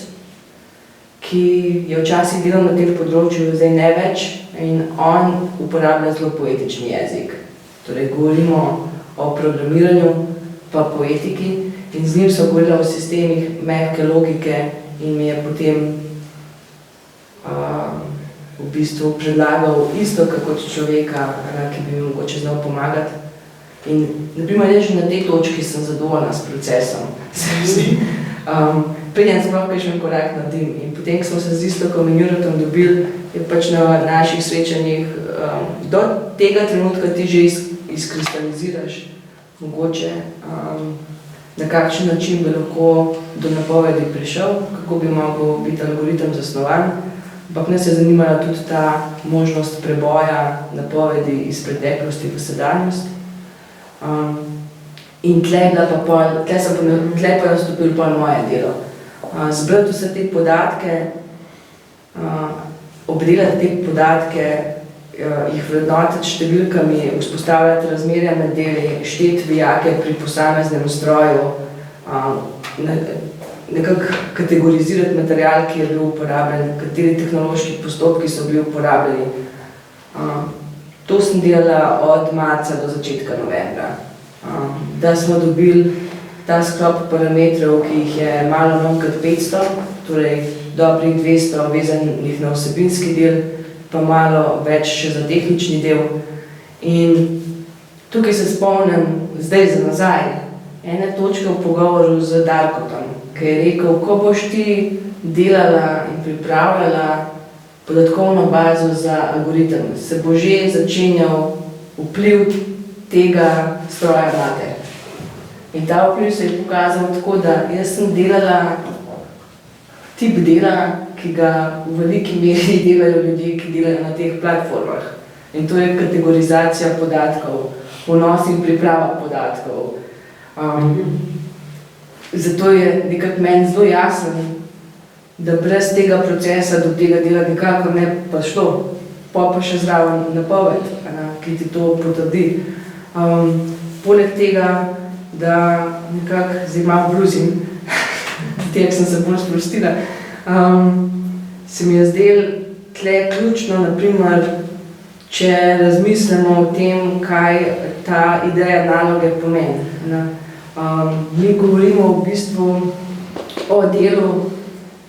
B: ki je včasih delal na tem področju, zdaj ne več, in on uporablja zelo poetični jezik. Torej, govorimo o programiranju pa poetiki in z njim so govorila o sistemih mehke logike in mi je potem v bistvu predlagal isto kot človeka, ki bi mi mogoče znal pomagati. In naprimer, že na tej točki sem zadovoljna s procesom, se mi zdi. Preden sploh kakšen korak naredim. In potem, ko smo se z Iztokom in Juratom dobili, je pač na naših srečanjih do tega trenutka ti že izkristaliziraš mogoče, na kakšen način bi lahko do napovedi prišel, kako bi mogel biti algoritem zasnovan, ampak nas je zanimala tudi ta možnost preboja napovedi iz preteklosti v sedanjost. In tle pa je nastopilo pol moje delo. Zbrati vse te podatke, obdelati te podatke, jih vrednotiti številkami, vzpostavljati razmerja med deli, šteti vijake pri posameznem stroju, nekako kategorizirati material, ki je bil uporabljen, kateri tehnološki postopki so bili uporabljeni. To sem delala od marca do začetka novembra. Da smo dobili ta sklop parametrov, ki jih je malo manj kot 500, torej dobrih 200 vezanih na vsebinski del, pa malo več še za tehnični del. In tukaj se spomnim, zdaj za nazaj, ene točke v pogovoru z Darkotom, ki je rekel, ko boš ti delala in pripravljala podatkovno bazo za algoritem, se bo že začenjal vpliv tega stroja nate. In ta vpliv se je pokazal tako, da jaz sem delala tip dela, ki ga v veliki meri delajo ljudje, ki delajo na teh platformah. In to je kategorizacija podatkov, vnos in priprava podatkov. Zato je nekako meni zelo jasen, da brez tega procesa do tega dela nikakor ne pa šlo, pa še zraven napoved, ki ti to potrdi. Poleg tega, da nekako zdaj malo bluzim, tega sem se bolj sprostila, se mi je zdelo tle ključno, naprimer, če razmislimo o tem, kaj ta ideja naloge pomeni. Mi govorimo v bistvu o delu,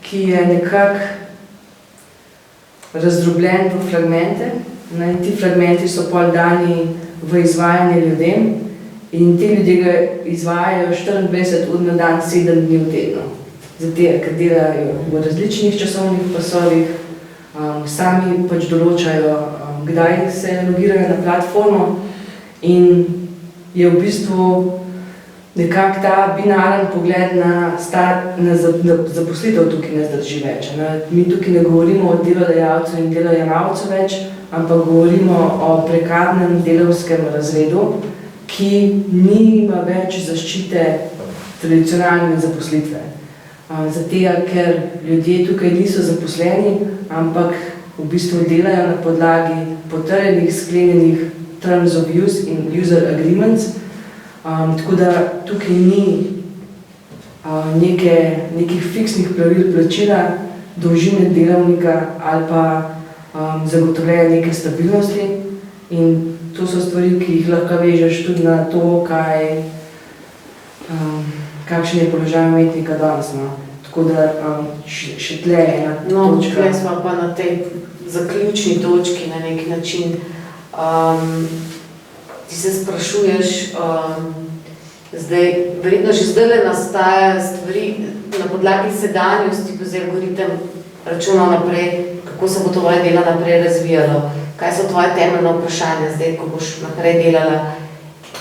B: ki je nekako razdrobljen v fragmente. Ti fragmenti so pol dani v izvajanje ljudem in ti ljudje ga izvajajo 24 ur na dan, 7 dni v tednu. Zato, ker delajo v različnih časovnih pasovih, sami pač določajo, kdaj se logirajo na platformo in je v bistvu nekako ta binaren pogled na zaposlitev tukaj ne zdrži več. Mi tukaj ne govorimo o delodajalcu in delojemalcu več, ampak govorimo o prekarnem delavskem razredu, ki nima več zaščite tradicionalne zaposlitve. Zato, ker ljudje tukaj niso zaposleni, ampak v bistvu delajo na podlagi potrjenih, sklenjenih terms of use in user agreements, tako da tukaj ni nekih fiksnih pravil plačila, dolžine delavnika ali pa zagotovljajo neke stabilnosti in to so stvari, ki jih lahko vežeš tudi na to, kakšen je položaj umetnika danes. Tako da še tle je ena točka.
A: Tle smo pa na tej zaključni točki na neki način. Ti se sprašuješ, verjetno že zdaj nastaja stvari na podlagi sedanjosti, ko je algoritem računal naprej, kako se bo tvoje delo naprej razvijalo, kaj so tvoje temeljne vprašanja zdaj, ko boš naprej delala.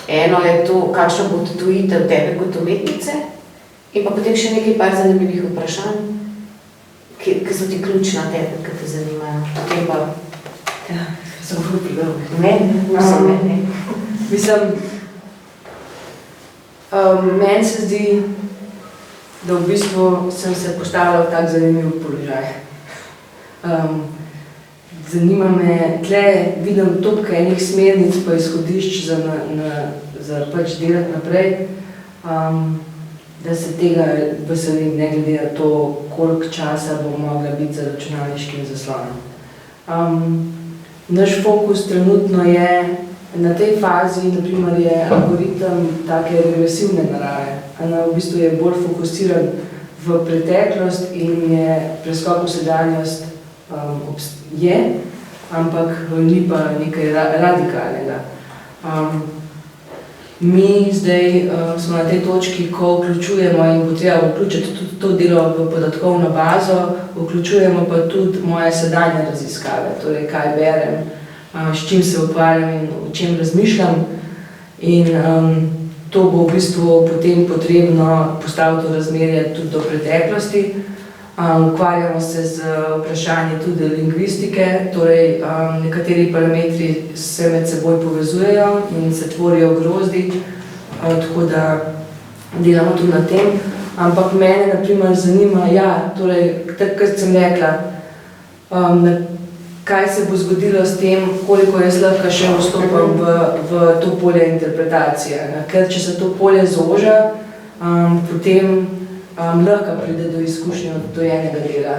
A: Eno je to, kakšno bo odtujitev tebe kot umetnice in pa potem še nekaj par zanimivih vprašanj, ki so ti ključna tebe, ki te zanimajo. Potem pa...
B: Ja, sem bolj pridobila.
A: Ne.
B: Mislim, meni se zdi da v bistvu sem se postavila v tak zanimiv položaj. Zanima me, tle vidim toliko enih smernic pa izhodišč za pač delati naprej, da se tega veselim, ne glede na to, koliko časa bo mogla biti za računalniškim zaslonom. Naš fokus trenutno je, na tej fazi, naprimer, je algoritem take regresivne narave. V bistvu je bolj fokusiran v preteklost in je preskok v sedanjost ampak ni pa nekaj radikalnega. Mi zdaj smo na tej točki, ko vključujemo in bo treba vključiti tudi to delo v podatkovno bazo, vključujemo pa tudi moje sedanje raziskave, torej kaj berem, s čim se ukvarjam in o čem razmišljam. In to bo v bistvu potem potrebno postaviti v razmerje tudi do preteklosti. Ukvarjamo se z vprašanji tudi lingvistike, torej nekateri parametri se med seboj povezujejo in se tvorijo grozdi, tako da delamo tudi na tem. Ampak mene naprimer zanima, torej, kot sem rekla, kaj se bo zgodilo s tem, koliko jaz lahko še vstopam v to polje interpretacije. Ker če se to polje zoža, potem lahko pride do izkušnje odtujenega dela.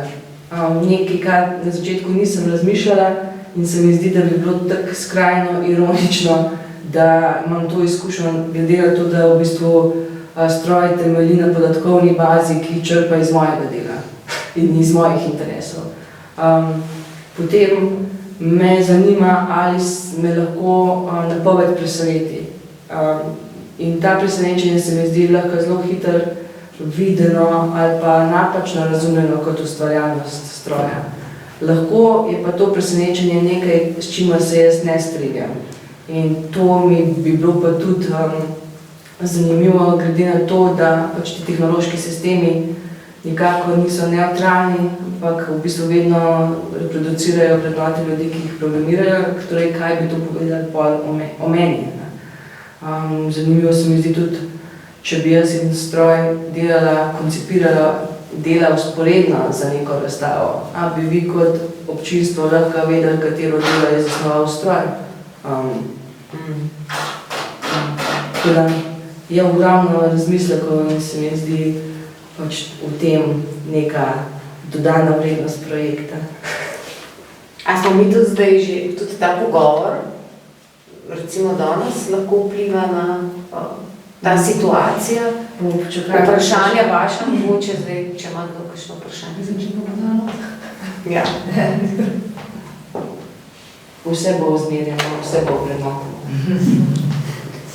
B: Nekaj, kar na začetku nisem razmišljala in se mi zdi, da bi bilo tako skrajno ironično, da imam to izkušnjo glede na to, da v bistvu stroj temelji na podatkovni bazi, ki črpa iz mojega dela in iz mojih interesov. Potem me zanima, ali me lahko napoved preseneti. In ta presenečenje se mi zdi lahko zelo hitro videno ali pa napačno razumljeno kot ustvarjalnost stroja. Lahko je pa to presenečenje nekaj, s čimer se jaz ne strinjam. In to mi bi bilo pa tudi zanimivo, glede na to, da pač ti tehnološki sistemi nikako niso nevtralni, ampak v bistvu vedno reproducirajo vrednote ljudi, ki jih programirajo, torej kaj bi to povedali o meni. Zanimivo se mi zdi tudi, če bi jaz in stroj koncipirala dela vzporedno za neko razstavo, a bi vi kot občinstvo lahko vedeli, katero delo je zasnoval stroj. Tako je ogromno razmislekov in se mi zdi pač v tem neka dodana vrednost projekta.
A: A smo mi tudi zdaj že, tudi ta pogovor, recimo danes, lahko vpliva na ta situacija, vprašanja vaša, mogoče zdaj, če ima kakšno vprašanje.
C: Mislim, če bo podano.
A: Ja.
B: Vse bo ozmerjeno, vse bo vrednoteno.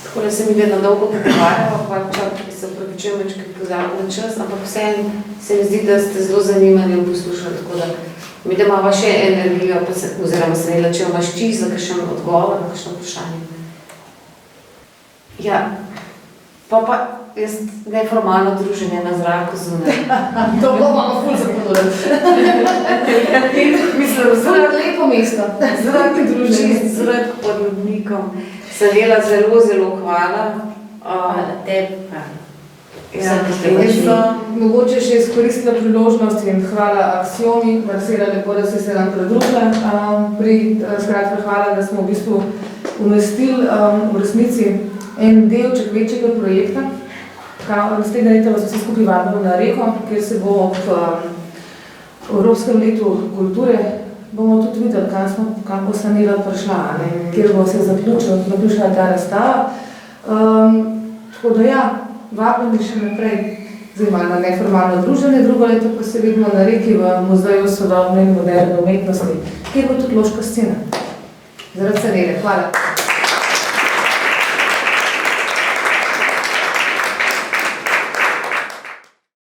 A: Tako da se mi vedno dolgo pogovarjamo, pa čak se upravičujem več, kaj pozabim na čas, ampak vseeno se mi zdi, da ste zelo zanimali in poslušali, tako da mi da imava še energijo, oziroma se ne če imaš čist za kakšen odgovor na kakšno vprašanje. Ja. Pa jaz neformalno druženje na zraku zunaj.
C: To bo malo ful zapodobno.
A: Mislim,
C: Zelo lepo mesto.
A: Zaradi družin, zaradi pod ljubnikom. Sem dela zelo, zelo hvala.
B: Hvala tebi.
C: Mogoče še izkoristila priložnost in hvala Aksiomi, Marcela, lepo, da si se nam pridružila. Skratka, hvala, da smo v bistvu umestili v resnici en delček večjega projekta. Naslednje leta vas vsi skupaj vabimo na Reko, kjer se bo v Evropskem letu kulture bomo tudi videli, kam bo Sanela prišla, kjer bo se zaključila ta razstava. Tako da ja, vabim še naprej, zdaj malo na neformalno druženje, drugo leto pa se vidimo na Reki v Muzeju sodobne in moderne umetnosti, kjer bo tudi loška scena. Zaradi Sanele. Hvala.